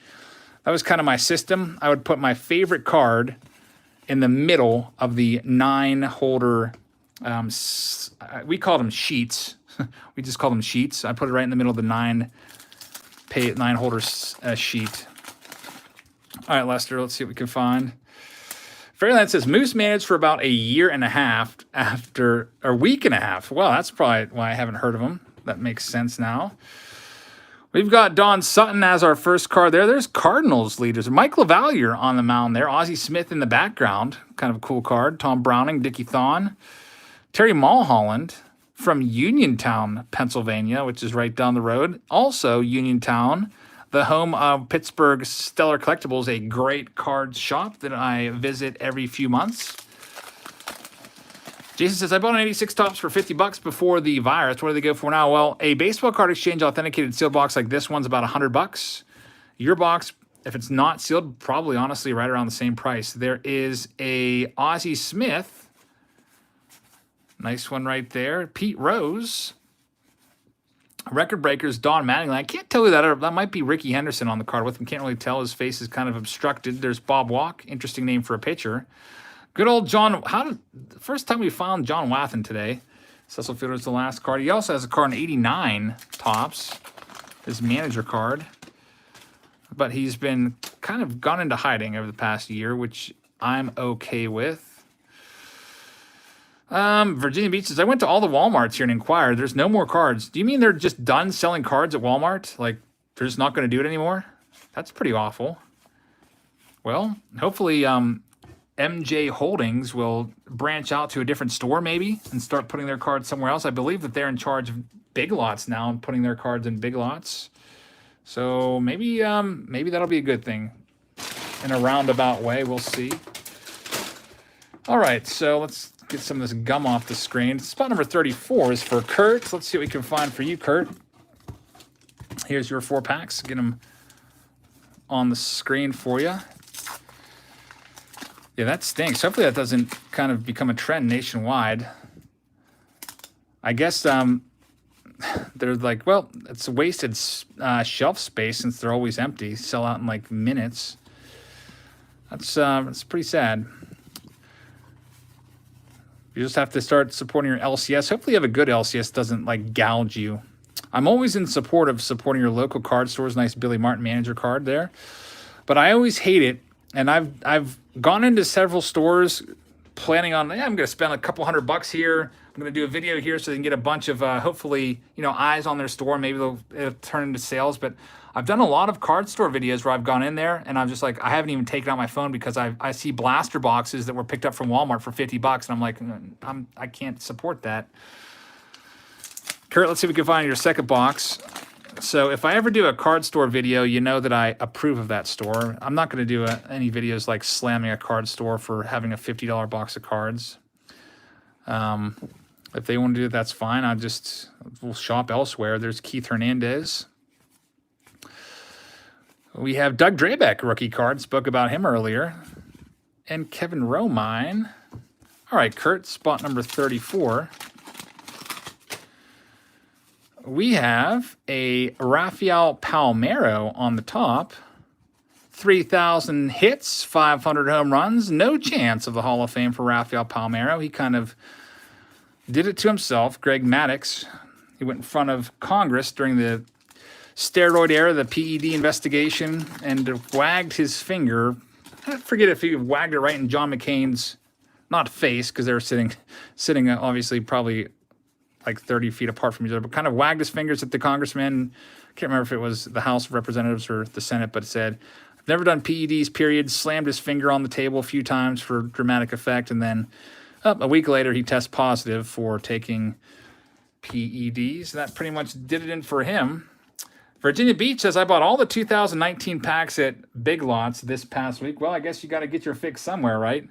That was kind of my system. I would put my favorite card in the middle of the 9-holder, we called them sheets. We just called them sheets. I put it right in the middle of the 9-holder sheet. All right, Lester, let's see what we can find. Fairland says, Moose managed for about a year and a half after, or week and a half. Well, that's probably why I haven't heard of him. That makes sense now. We've got Don Sutton as our first card there. There's Cardinals leaders. Mike LaValliere on the mound there. Ozzy Smith in the background. Kind of a cool card. Tom Browning, Dickie Thon. Terry Mulholland from Uniontown, Pennsylvania, which is right down the road. Also, Uniontown, the home of Pittsburgh Stellar Collectibles, a great card shop that I visit every few months. Jason says, I bought an 86 Tops for $50 before the virus. What do they go for now? Well, a baseball card exchange authenticated sealed box like this one's about $100. Your box, if it's not sealed, probably honestly right around the same price. There is a Ozzy Smith. Nice one right there. Pete Rose. Record breakers, Don Mattingly. I can't tell you that. That might be Ricky Henderson on the card with him. Can't really tell. His face is kind of obstructed. There's Bob Walk. Interesting name for a pitcher. Good old John. First time we found John Wathan today. Cecil Fielder's the last card. He also has a card in 89 Tops. His manager card. But he's been kind of gone into hiding over the past year, which I'm okay with. Virginia Beach says, I went to all the Walmarts here and inquired. There's no more cards. Do you mean they're just done selling cards at Walmart? Like, they're just not going to do it anymore? That's pretty awful. Well, hopefully MJ Holdings will branch out to a different store maybe and start putting their cards somewhere else. I believe that they're in charge of Big Lots now and putting their cards in Big Lots. So maybe that'll be a good thing in a roundabout way. We'll see. All right, so let's get some of this gum off the screen. Spot number 34 is for Kurt. Let's see what we can find for you, Kurt. Here's your 4 packs. Get them on the screen for you. Yeah, that stinks. Hopefully that doesn't kind of become a trend nationwide. I guess they're like, well, it's wasted shelf space since they're always empty. Sell out in like minutes. That's pretty sad. You just have to start supporting your LCS. Hopefully you have a good LCS, doesn't like gouge you. I'm always in support of supporting your local card stores. Nice Billy Martin manager card there. But I always hate it. And I've gone into several stores planning on, I'm going to spend a couple $100 here. I'm going to do a video here so they can get a bunch of, hopefully, eyes on their store. Maybe it'll turn into sales. But I've done a lot of card store videos where I've gone in there and I'm just like, I haven't even taken out my phone because I see blaster boxes that were picked up from Walmart for $50. And I'm like, I can't support that. Kurt, let's see if we can find your second box. So if I ever do a card store video, you know that I approve of that store. I'm not going to do any videos like slamming a card store for having a $50 box of cards. If they want to do it, that's fine. We'll shop elsewhere. There's Keith Hernandez. We have Doug Drabeck, rookie card. Spoke about him earlier. And Kevin Romine. All right, Kurt, spot number 34. We have a Rafael Palmeiro on the top. 3,000 hits, 500 home runs. No chance of the Hall of Fame for Rafael Palmeiro. He kind of did it to himself. Greg Maddux, he went in front of Congress during the steroid era, the PED investigation, and wagged his finger. I forget if he wagged it right in John McCain's, not face, because they were sitting obviously probably like 30 feet apart from each other, but kind of wagged his fingers at the congressman. I can't remember if it was the House of Representatives or the Senate, but it said, I've never done PEDs, period. Slammed his finger on the table a few times for dramatic effect, and then a week later he tests positive for taking PEDs. That pretty much did it in for him. Virginia Beach says, I bought all the 2019 packs at Big Lots this past week. Well, I guess you got to get your fix somewhere, right?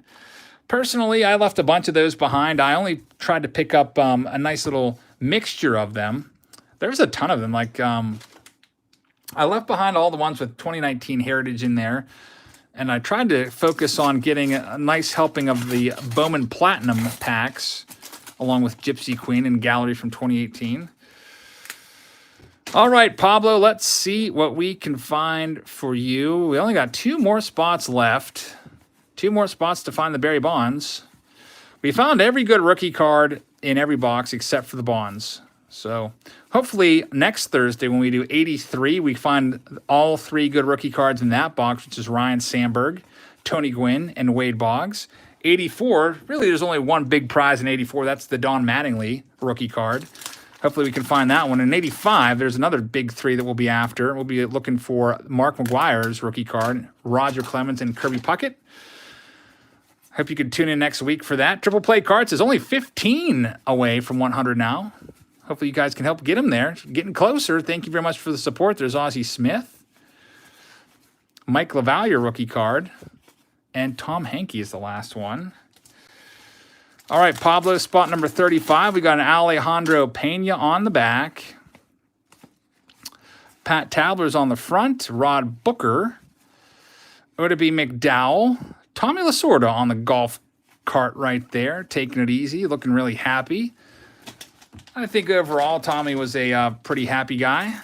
Personally, I left a bunch of those behind. I only tried to pick up a nice little mixture of them. There's a ton of them. Like, I left behind all the ones with 2019 heritage in there. And I tried to focus on getting a nice helping of the Bowman Platinum packs, along with Gypsy Queen and Gallery from 2018. All right, Pablo, let's see what we can find for you. We only got 2 more spots left. 2 more spots to find the Barry Bonds. We found every good rookie card in every box except for the Bonds. So hopefully next Thursday when we do 83, we find all 3 good rookie cards in that box, which is Ryan Sandberg, Tony Gwynn, and Wade Boggs. 84, really there's only one big prize in 84. That's the Don Mattingly rookie card. Hopefully we can find that one. In 85, there's another big 3 that we'll be after. We'll be looking for Mark Maguire's rookie card, Roger Clemens, and Kirby Puckett. Hope you can tune in next week for that. Triple Play Cards is only 15 away from 100 now. Hopefully you guys can help get him there. Getting closer. Thank you very much for the support. There's Ozzy Smith. Mike LaValliere rookie card. And Tom Hankey is the last one. All right, Pablo, spot number 35. We got an Alejandro Pena on the back. Pat Tabler's on the front. Rod Booker. Odabe McDowell. Tommy Lasorda on the golf cart right there, taking it easy, looking really happy. I think overall Tommy was a pretty happy guy.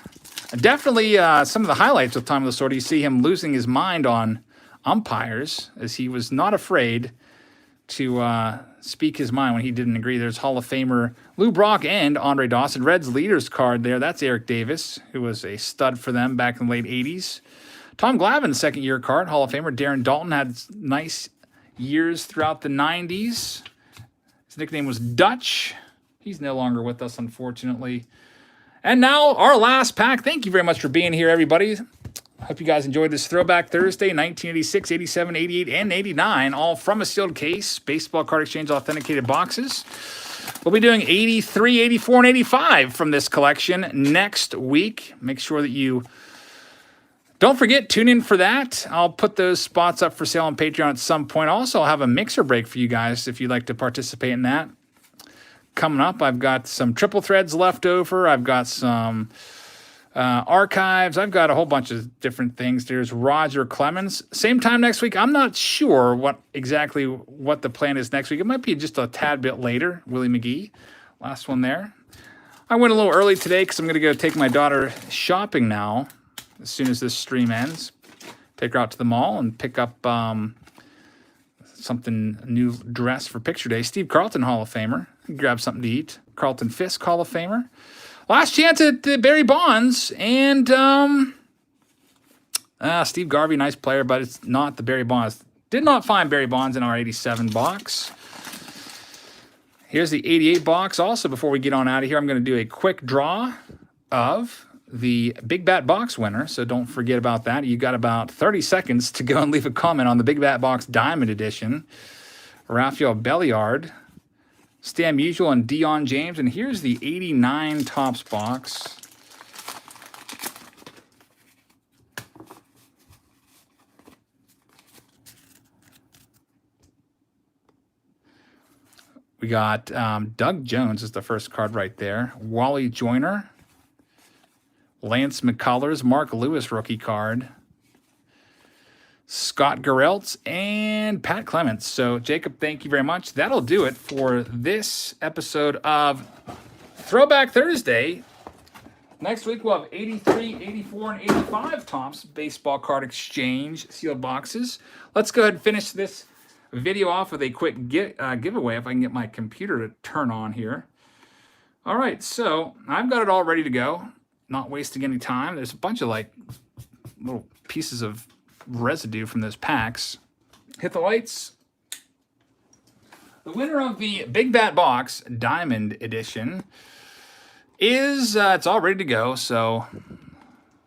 Definitely some of the highlights with Tommy Lasorda, you see him losing his mind on umpires, as he was not afraid to speak his mind when he didn't agree. There's Hall of Famer Lou Brock and Andre Dawson. Reds leaders card there. That's Eric Davis, who was a stud for them back in the late 80s. Tom Glavin, second-year card, Hall of Famer. Darren Dalton had nice years throughout the 90s. His nickname was Dutch. He's no longer with us, unfortunately. And now, our last pack. Thank you very much for being here, everybody. I hope you guys enjoyed this Throwback Thursday, 1986, 87, 88, and 89, all from a sealed case, Baseball Card Exchange authenticated boxes. We'll be doing 83, 84, and 85 from this collection next week. Make sure that you don't forget, tune in for that. I'll put those spots up for sale on Patreon at some point. Also, I'll have a mixer break for you guys if you'd like to participate in that. Coming up, I've got some triple threads left over. I've got some archives. I've got a whole bunch of different things. There's Roger Clemens. Same time next week. I'm not sure what the plan is next week. It might be just a tad bit later. Willie Mcgee, last one there. I went a little early today because I'm going to go take my daughter shopping now. As soon as this stream ends, take her out to the mall and pick up something new dress for picture day. Steve Carlton, Hall of Famer. Grab something to eat. Carlton Fisk, Hall of Famer. Last chance at Barry Bonds. And Steve Garvey, nice player, but it's not the Barry Bonds. Did not find Barry Bonds in our 87 box. Here's the 88 box. Also, before we get on out of here, I'm going to do a quick draw of the Big Bat Box winner, so don't forget about that. You got about 30 seconds to go and leave a comment on the Big Bat Box Diamond Edition. Rafael Belliard, Stan Musial, and Dion James. And here's the 89 Topps box. We got Doug Jones is the first card right there. Wally Joyner. Lance McCullers, Mark Lewis rookie card, Scott Gereltz, and Pat Clements. So, Jacob, thank you very much. That'll do it for this episode of Throwback Thursday. Next week, we'll have 83, 84, and 85 Topps Baseball Card Exchange sealed boxes. Let's go ahead and finish this video off with a quick giveaway if I can get my computer to turn on here. All right, so I've got it all ready to go. Not wasting any time. There's a bunch of like little pieces of residue from those packs. Hit the lights. The winner of the Big Bat Box Diamond Edition is, it's all ready to go. So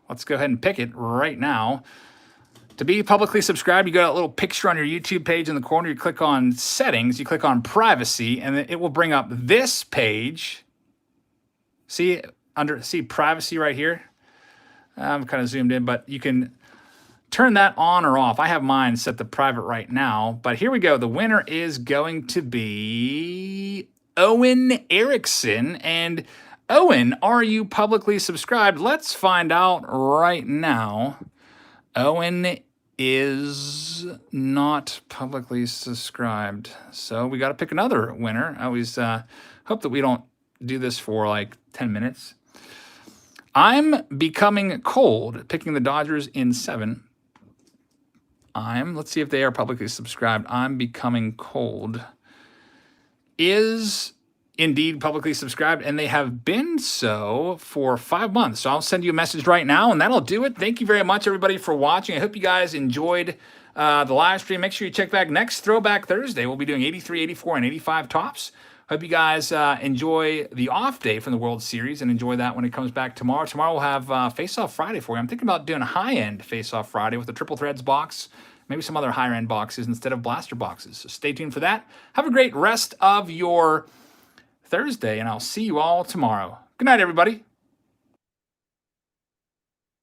let's go ahead and pick it right now. To be publicly subscribed, you got a little picture on your YouTube page in the corner. You click on settings, you click on privacy, and it will bring up this page. See privacy right here. I'm kind of zoomed in, but you can turn that on or off. I have mine set to private right now, but here we go. The winner is going to be Owen Erickson. And Owen, are you publicly subscribed? Let's find out right now. Owen is not publicly subscribed, so we got to pick another winner. I always hope that we don't do this for like 10 minutes. I'm becoming cold, picking the Dodgers in 7. Let's see if they are publicly subscribed. I'm becoming cold is indeed publicly subscribed, and they have been so for 5 months. So I'll send you a message right now, and that'll do it. Thank you very much, everybody, for watching. I hope you guys enjoyed the live stream. Make sure you check back next Throwback Thursday. We'll be doing 83, 84, and 85 Topps. Hope you guys enjoy the off day from the World Series and enjoy that when it comes back tomorrow. Tomorrow we'll have Face-Off Friday for you. I'm thinking about doing a high-end Face-Off Friday with a Triple Threads box, maybe some other higher-end boxes instead of blaster boxes. So stay tuned for that. Have a great rest of your Thursday, and I'll see you all tomorrow. Good night, everybody.